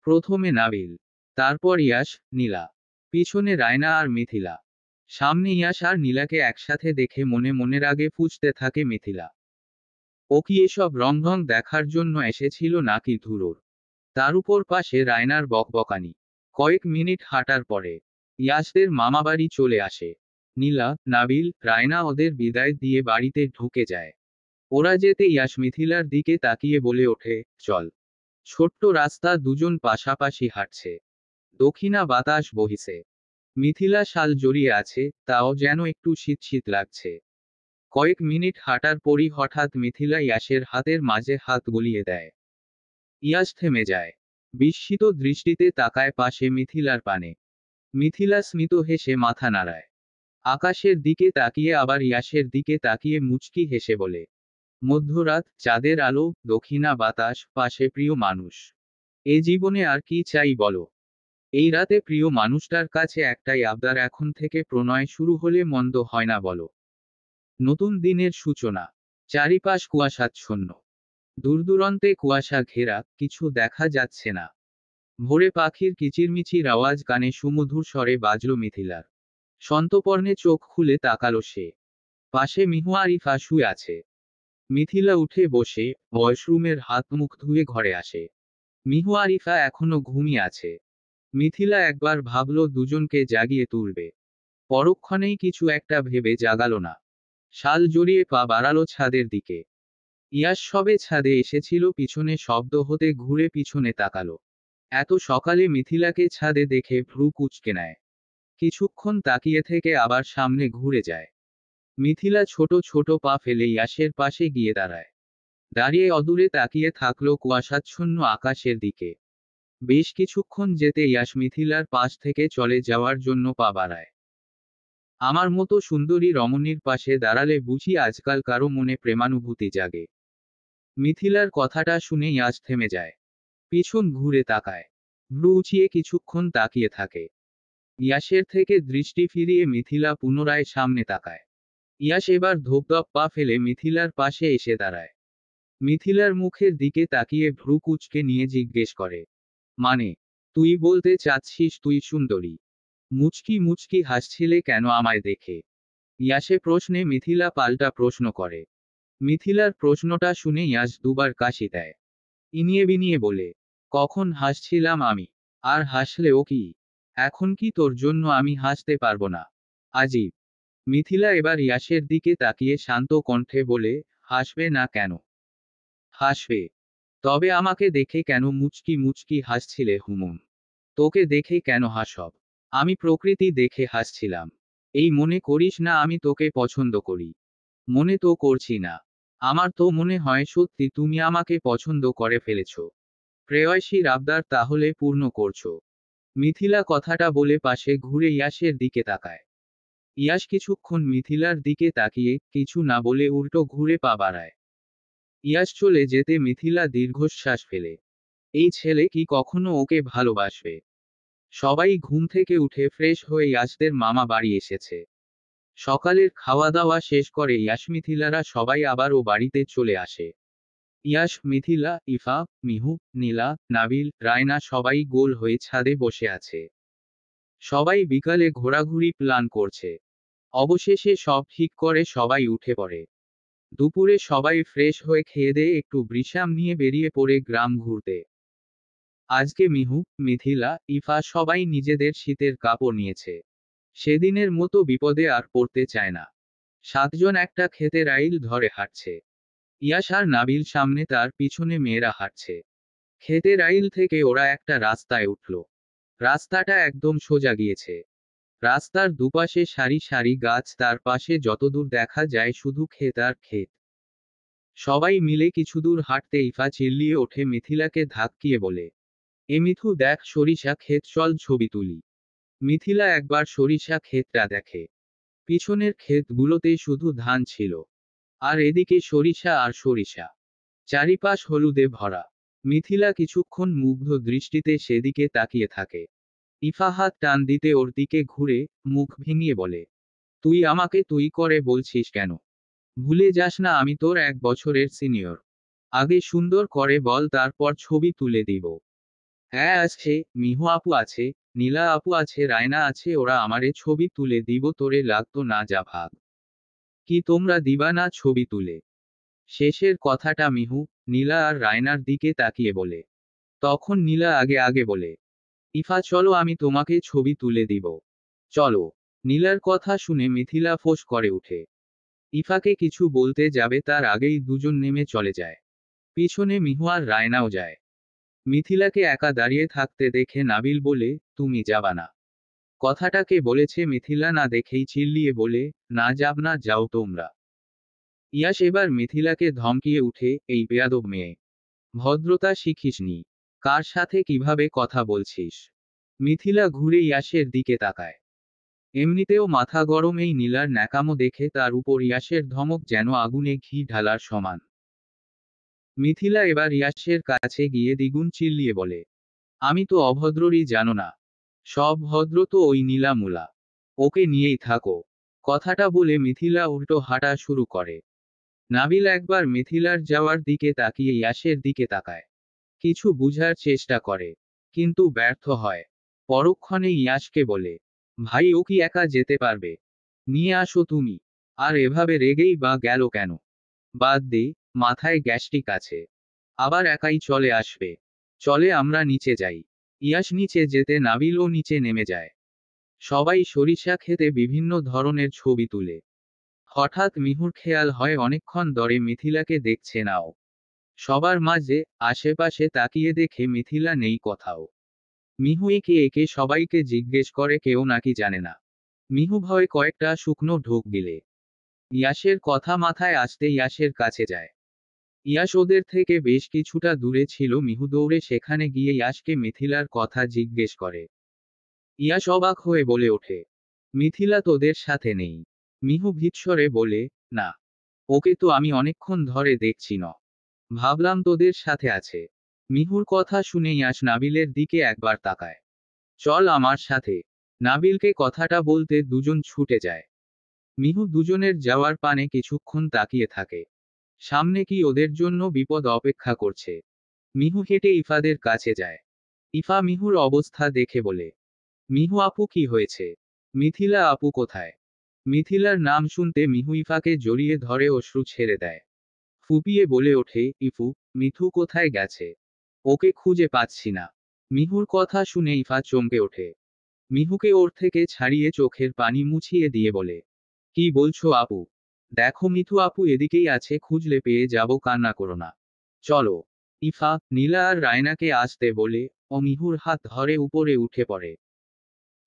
প্রথমে নাবিল, তারপর ইয়াস, নীলা, পিছনে রায়না আর মিথিলা। সামনে ইয়াস আর নীলাকে একসাথে দেখে মনে মনে রাগে ফুঁচতে থাকে মিথিলা। ও কি এসব রংঢং দেখার জন্য এসেছিল নাকি ধুরোর। তার উপর পাশে রায়নার বকবকানি। কয়েক মিনিট হাঁটার পরে ইয়াসদের মামাবাড়ি চলে আসে। নীলা, নাবিল, রায়না ওদের বিদায় দিয়ে বাড়িতে ঢুকে যায়। ওরা যেতে ইয়াস মিথিলার দিকে তাকিয়ে বলে ওঠে, চল। ছোট্ট রাস্তা, দুজন পাশাপাশি হাঁটছে। দক্ষিণা বাতাস বহিছে। মিথিলা শাল জড়িয়ে আছে, তাও যেন একটু শীত শীত লাগছে। কয়েক মিনিট হাঁটার পরই হঠাৎ মিথিলা ইয়াসের হাতের মাঝে হাত গলিয়ে দেয়। ইয়াস থেমে যায়। বিস্মিত দৃষ্টিতে তাকায় পাশে মিথিলার পানে। মিথিলা স্মিত হেসে মাথা নাড়ায়। আকাশের দিকে তাকিয়ে আবার ইয়াসের দিকে তাকিয়ে মুচকি হেসে বলে, মধ্যরাত, চাঁদের আলো, দক্ষিণা বাতাস, পাশে প্রিয় মানুষ। এ জীবনে আর কি চাই বলো। এই রাতে প্রিয় মানুষটার কাছে একটাই আবদার, এখন থেকে প্রণয় শুরু হলে মন্দ হয় না বলো। নতুন দিনের সূচনা। চারিপাশ কুয়াশাচ্ছন্ন। দূরদূরান্তে কুয়াশা ঘেরা, কিছু দেখা যাচ্ছে না। ভোরে পাখির কিচিরমিচির আওয়াজ কানে সুমধুর স্বরে বাজল মিথিলার। সন্তর্পণে চোখ খুলে তাকালো সে। পাশে মিহু আর ইফা শুয়ে আছে। মিথিলা উঠে বসে ওয়াশরুমের হাত মুখ ধুয়ে ঘরে আসে। মিহু আর ইফা এখনো ঘুমিয়ে আছে। মিথিলা একবার ভাবল দুজনকে জাগিয়ে তুলবে। পরক্ষণেই কিছু একটা ভেবে জাগালো না। শাল জড়িয়ে পা বাড়ালো ছাদের দিকে। ইয়াস সবে ছাদে এসেছিল, পিছনে শব্দ হতে ঘুরে পিছনে তাকালো। এত সকালে মিথিলাকে ছাদে দেখে ভ্রু কুঁচকে নেয়। কিছুক্ষণ তাকিয়ে থেকে আবার সামনে ঘুরে যায়। মিথিলা ছোট ছোট পা ফেলে ইয়াসের পাশে গিয়ে দাঁড়ায়। দাঁড়িয়ে অদূরে তাকিয়ে থাকলো কুয়াশাচ্ছন্ন আকাশের দিকে। বেশ কিছুক্ষণ যেতে ইয়াস মিথিলার পাশ থেকে চলে যাওয়ার জন্য পা বাড়ায়। আমার মতো সুন্দরী রমণীর পাশে দাঁড়ালে বুঝি আজকাল কারো মনে প্রেমানুভূতি জাগে। মিথিলার কথাটা শুনে ইয়াস থেমে যায়। পিছন ঘুরে তাকায়। ভ্রু উঁচিয়ে কিছুক্ষণ তাকিয়ে থাকে। ইয়াসের থেকে দৃষ্টি ফিরিয়ে মিথিলা পুনরায় সামনে তাকায়। ইয়াস এবার ধোপধাপ পা ফেলে মিথিলার পাশে এসে দাঁড়ায়। মিথিলার মুখের দিকে তাকিয়ে ভ্রু কুঁচকে নিয়ে জিজ্ঞেস করে, মানে, তুই বলতে চাচ্ছিস তুই সুন্দরী? মুচকি মুচকি হাসছিলে কেন আমায় দেখে? ইয়াসে প্রশ্নে মিথিলা পাল্টা প্রশ্ন করে। মিথিলার প্রশ্নটা শুনে ইয়াস দুবার কাশি দেয়। ইনিয়ে বিনিয়ে বলে, কখন হাসছিলাম আমি? আর হাসলেও কি? এখন কি তোর জন্য আমি হাসতে পারবো না? আজীব। মিথিলা এবার ইয়াসের দিকে তাকিয়ে শান্ত কণ্ঠে বলে, হাসবে না কেন? হাসবে। তবে আমাকে দেখে কেন মুচকি মুচকি হাসছিলে হুমুম? তোকে দেখে কেন হাসব? আমি প্রকৃতি দেখে হাসছিলাম। এই মনে করিস না আমি তোকে পছন্দ করি। মনে তো করছি না। আমার তো মনে হয় সত্যি তুমি আমাকে পছন্দ করে ফেলেছ। প্রেয়সীর আবদার তাহলে পূর্ণ করছো। মিথিলা কথাটা বলে পাশে ঘুরে ইয়াসের দিকে তাকায়। ইয়াস কিছুক্ষণ মিথিলার দিকে তাকিয়ে কিছু না বলে উল্টো ঘুরে পা বাড়ায়। ইয়াস চলে যেতে মিথিলা দীর্ঘশ্বাস ফেলে। এই ছেলে কি কখনো ওকে ভালোবাসবে? সবাই ঘুম থেকে উঠে ফ্রেশ হয়ে ইয়াসদের মামা বাড়ি এসেছে। সকালের খাওয়া দাওয়া শেষ করে ইয়াস মিথিলারা সবাই আবার ও বাড়িতে চলে আসে। ইয়াস, মিথিলা, ইফা, মিহু, নীলা, নাবিল, রায়না সবাই গোল হয়ে ছাদে বসে আছে। সবাই বিকালে ঘোরাঘুরি প্ল্যান করছে। অবশেষে সব ঠিক করে সবাই উঠে পড়ে। দুপুরে সবাই ফ্রেশ হয়ে খেয়েদেয়ে একটু বিশ্রাম নিয়ে বেরিয়ে পড়ে গ্রাম ঘুরতে। আজকে মিহু, মিথিলা, ইফা সবাই নিজেদের শীতের কাপড় নিয়েছে। সেদিনের মতো বিপদে আর পড়তে চায় না। 7 জন একটা ক্ষেতের আইল ধরে হাঁটছে। ইয়াস আর নাবিল সামনে, তার পিছনে মেয়েরা হাঁটছে। ক্ষেতের আইল থেকে ওরা একটা রাস্তায় উঠল। রাস্তাটা একদম সোজা গিয়েছে। রাস্তার দুপাশে সারি সারি গাছ, তার পাশে যতদূর দেখা যায় শুধু ক্ষেত আর ক্ষেত। সবাই মিলে কিছুদূর হাঁটতে ইফা চিল্লিয়ে ওঠে মিথিলাকে ধাক্কিয়ে বলে, এ মিথু দেখ সরিষা ক্ষেত, চল ছবি তুলি। মিথিলা একবার সরিষা ক্ষেতটা দেখে। পিছনের ক্ষেতগুলোতে শুধু ধান ছিল। আর এদিকে সরিষা আর সরিষা। চারিপাশ হলুদে ভরা। মিথিলা কিছুক্ষণ মুগ্ধ দৃষ্টিতে সেদিকে তাকিয়ে থাকে। ইফা হাত টান দিতে ওর দিকে ঘুরে, মুখ ভেঙিয়ে বলে, তুই আমাকে তুই করে বলছিস কেন? ভুলে যাস না আমি তোর 1 বছরের সিনিয়র। আগে সুন্দর করে বল, তারপর ছবি তুলে দিব। হ্যাঁ আছে, মিহু আপু আছে, নীলা আপু আছে, রায়না আছে, ওরা আমারে ছবি তুলে দিব, তোরে লাগতো না যা ভাগ। কি তোমরা দিবা না ছবি তুলে? শেষের কথাটা মিহু, নীলা আর রায়নার দিকে তাকিয়ে বলে। তখন নীলা আগে আগে বলে, ইফা চলো আমি তোমাকে ছবি তুলে দিব। চলো। নীলার কথা শুনে মিথিলা ফোঁস করে উঠে। ইফাকে কিছু বলতে যাবে তার আগেই দুজন নেমে চলে যায়। পিছনে মিহু আর রায়নাও যায়। মিথিলাকে একা দাঁড়িয়ে থাকতে দেখে নাবিল বলে, তুমি যাবা না? কথাটা কে বলেছে? মিথিলা না দেখেই চিল্লিয়ে বলে, না যাব না, যাও তোমরা। ইয়াস এবার মিথিলাকে ধমকিয়ে উঠে, এই বেয়াদব মেয়ে, ভদ্রতা শিখিসনি? কার সাথে কিভাবে কথা বলছিস? মিথিলা ঘুরে ইয়াসের দিকে তাকায়। এমনিতেও মাথা গরম এই নীলার ন্যাকামো দেখে তার উপর ইয়াসের ধমক যেন আগুনে ঘি ঢালার সমান। মিথিলা এবার ইয়াসের কাছে গিয়ে দ্বিগুণ চিল্লিয়ে বলে, আমি তো অভদ্ররই জানো না? সব ভদ্র তো ওই নীলা মুলা। ওকে নিয়েই থাকো। কথাটা বলে মিথিলা উল্টো হাঁটা শুরু করে। নাবিল একবার মিথিলার যাওয়ার দিকে তাকিয়ে ইয়াসের দিকে তাকায়। কিছু বুঝার চেষ্টা করে। কিন্তু ব্যর্থ হয়। পরক্ষণে ইয়াসকে বলে, ভাই ও কি একা যেতে পারবে? নিয়ে আসো তুমি। আর এভাবে রেগেই বা গেল কেন? বাদ দে, মাথায় গ্যাস্ট্রিক আছে। আবার একাই চলে আসবে। চলে আমরা নিচে যাই। ইয়াস নিচে যেতে নাবিলও নিচে নেমে যায়। সবাই সরিষা খেতে বিভিন্ন ধরনের ছবি তুলে। হঠাৎ মিহুর খেয়াল হয় অনেকক্ষণ ধরে মিথিলাকে দেখছে নাও। সবার মাঝে আশেপাশে তাকিয়ে দেখে মিথিলা নেই কোথাও। মিহু একে একে সবাইকে জিজ্ঞেস করে, কেউ নাকি জানে না। মিহু ভয়ে কয়েকটা শুকনো ঢোক গিলে ইয়াসের কথা মাথায় আসতে ইয়াসের কাছে যায়। ইয়াস ওদের থেকে বেশ কিছুটা দূরে ছিল। মিহু দৌড়ে সেখানে গিয়ে ইয়াসকে মিথিলার কথা জিজ্ঞেস করে। ইয়াস অবাক হয়ে বলে ওঠে, মিথিলা তোদের সাথে নেই। মিহু ভীতস্বরে বলে, না, ওকে তো আমি অনেকক্ষণ ধরে দেখছি না, ভাবলাম তোদের সাথে আছে। মিহুর কথা শুনে ইয়াস নাবিলের দিকে একবার তাকায়। চল আমার সাথে। নাবিলকে কথাটা বলতে দুজন ছুটে যায়। মিহু দুজনের যাওয়ার পানে কিছুক্ষণ তাকিয়ে থাকে। সামনে কি ওদের জন্য বিপদ অপেক্ষা করছে? মিহু হেঁটে ইফাদের কাছে যায়। ইফা মিহুর অবস্থা দেখে বলে, মিহু আপু কি হয়েছে? মিথিলা আপু কোথায়? মিথিলার নাম শুনতে মিহু ইফাকে জড়িয়ে ধরে অশ্রু ছেড়ে দেয়। ফুপিয়ে বলে ওঠে, ইফু, মিথু কোথায় গেছে? ওকে খুঁজে পাচ্ছি না। মিহুর কথা শুনে ইফা চমকে ওঠে। মিহুকে ওর থেকে ছাড়িয়ে চোখের পানি মুছিয়ে দিয়ে বলে, কি বলছো আপু? দেখো মিথু আপু এদিকেই আছে, খুঁজলে পেয়ে যাব, কান্না করো না। চলো। ইফা নীলা আর রায়নাকে আসতে বলে ও মিহুর হাত ধরে উপরে উঠে পড়ে।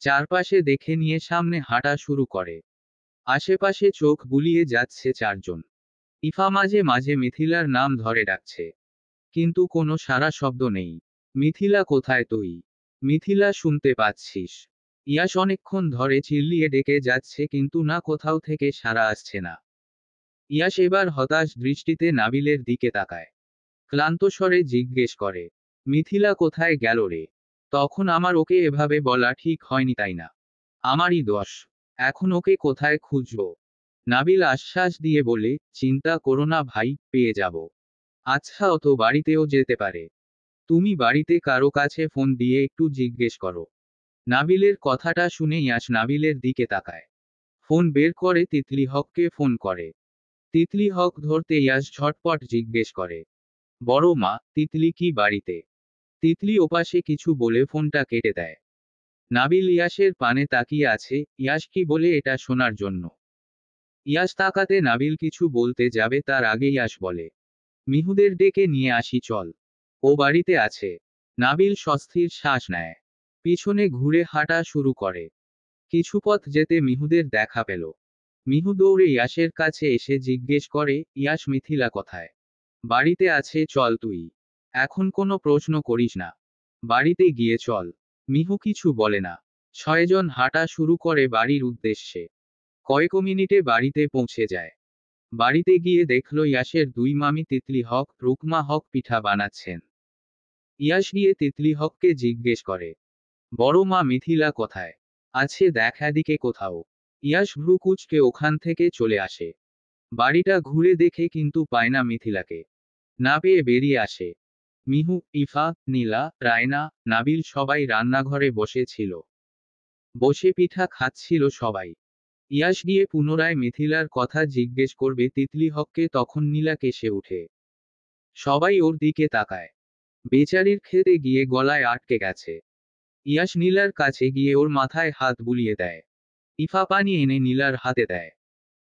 চারপাশে দেখে নিয়ে সামনে হাঁটা শুরু করে। আশেপাশে চোখ বুলিয়ে যাচ্ছে চারজন। ইফা মাঝে মাঝে মিথিলার নাম ধরে ডাকছে, কিন্তু কোনো সাড়া শব্দ নেই। মিথিলা কোথায় তুই? মিথিলা শুনতে পাচ্ছিস? ইয়াস অনেকক্ষণ ধরে চিল্লিয়ে ডেকে যাচ্ছে, কিন্তু না, কোথাও থেকে সাড়া আসছে না। ইয়াস এবার হতাশ দৃষ্টিতে নাবিলের দিকে তাকায়। ক্লান্ত স্বরে জিজ্ঞেস করে, মিথিলা কোথায় গেল রে? তখন আমার ওকে এভাবে বলা ঠিক হয়নি, তাই না? আমারই দোষ। এখন ওকে কোথায় খুঁজবো? নাবিল আশ্বাস দিয়ে বলে, চিন্তা করো না ভাই, পেয়ে যাব। আচ্ছা, ও তো বাড়িতেও যেতে পারে। তুমি বাড়িতে কারো কাছে ফোন দিয়ে একটু জিজ্ঞেস করো। নাবিলের কথাটা শুনে ইয়াস নাবিলের দিকে তাকায়। ফোন বের করে তিতলি হককে ফোন করে। তিতলি হক ধরতে ইয়াস ঝটপট জিজ্ঞেস করে, বড় মা, তিতলি কি বাড়িতে? তিতলি ওপাশে কিছু বলে ফোনটা কেটে দেয়। নাবিল ইয়াসের পানে তাকিয়ে আছে, ইয়াস কি বলে এটা শোনার জন্য। ইয়াস তাকাতে নাবিল কিছু বলতে যাবে তার আগে ইয়াস বলে, মিহুদের ডেকে নিয়ে আসি চল। ও বাড়িতে আছে। নাবিল স্বস্তির শ্বাস নেয়। পিছনে ঘুরে হাঁটা শুরু করে। কিছু পথ যেতে মিহুদের দেখা পেল। মিহু দৌড়ে ইয়াসের কাছে এসে জিজ্ঞেস করে, ইয়াস মিথিলা কোথায়? বাড়িতে আছে, চল তুই। এখন কোনো প্রশ্ন করিস না। বাড়িতে গিয়ে চল। মিহু কিছু বলে না। ছয়জন হাঁটা শুরু করে বাড়ির উদ্দেশ্যে। কয়েক মিনিটে বাড়িতে পৌঁছে যায়। বাড়িতে গিয়ে দেখল ইয়াসের দুই মামি তিতলি হক, রুকমা হক পিঠা বানাচ্ছেন। ইয়াস গিয়ে তিতলি হককে জিজ্ঞেস করে, বড় মা মিথিলা কোথায়? আছে দেখ এদিকে কোথাও। ইয়াস ভ্রু কুঁচকে ওখান থেকে চলে আসে। বাড়িটা ঘুরে দেখে কিন্তু পায় না মিথিলাকে। না পেয়ে বেরিয়ে আসে। মিহু, ইফা, নীলা, রায়না, নাবিল সবাই রান্নাঘরে বসে ছিল। বসে পিঠা খাচ্ছিল সবাই। ইয়াস গিয়ে পুনরায় মিথিলার কথা জিজ্ঞেস করবে তিতলি হককে, তখন নীলা কেসে উঠে। সবাই ওর দিকে তাকায়। বেচারির খেতে গিয়ে গলায় আটকে গেছে। ইয়াস নীলার কাছে গিয়ে ওর মাথায় হাত বুলিয়ে দেয়। ইফা পানি এনে নীলার হাতে দেয়।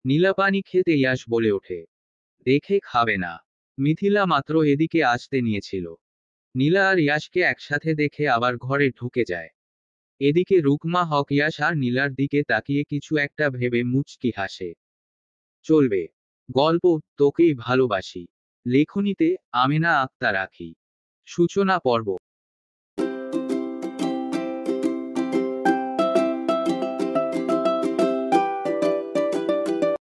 নীলা পানি খেতে ইয়াস বলে ওঠে, দেখে খাবে না? মিথিলা মাত্র এদিকে আসতে নিয়েছিল। নীলা আর ইয়াসকে একসাথে দেখে আবার ঘরে ঢুকে যায়। এদিকে রুকমা হক ইয়াস আর নীলার দিকে তাকিয়ে কিছু একটা ভেবে মুচকি হাসে। চলবে। গল্প তোকেই ভালোবাসি। লেখনীতে আমেনা আক্তার আঁখি। সূচনা পর্ব।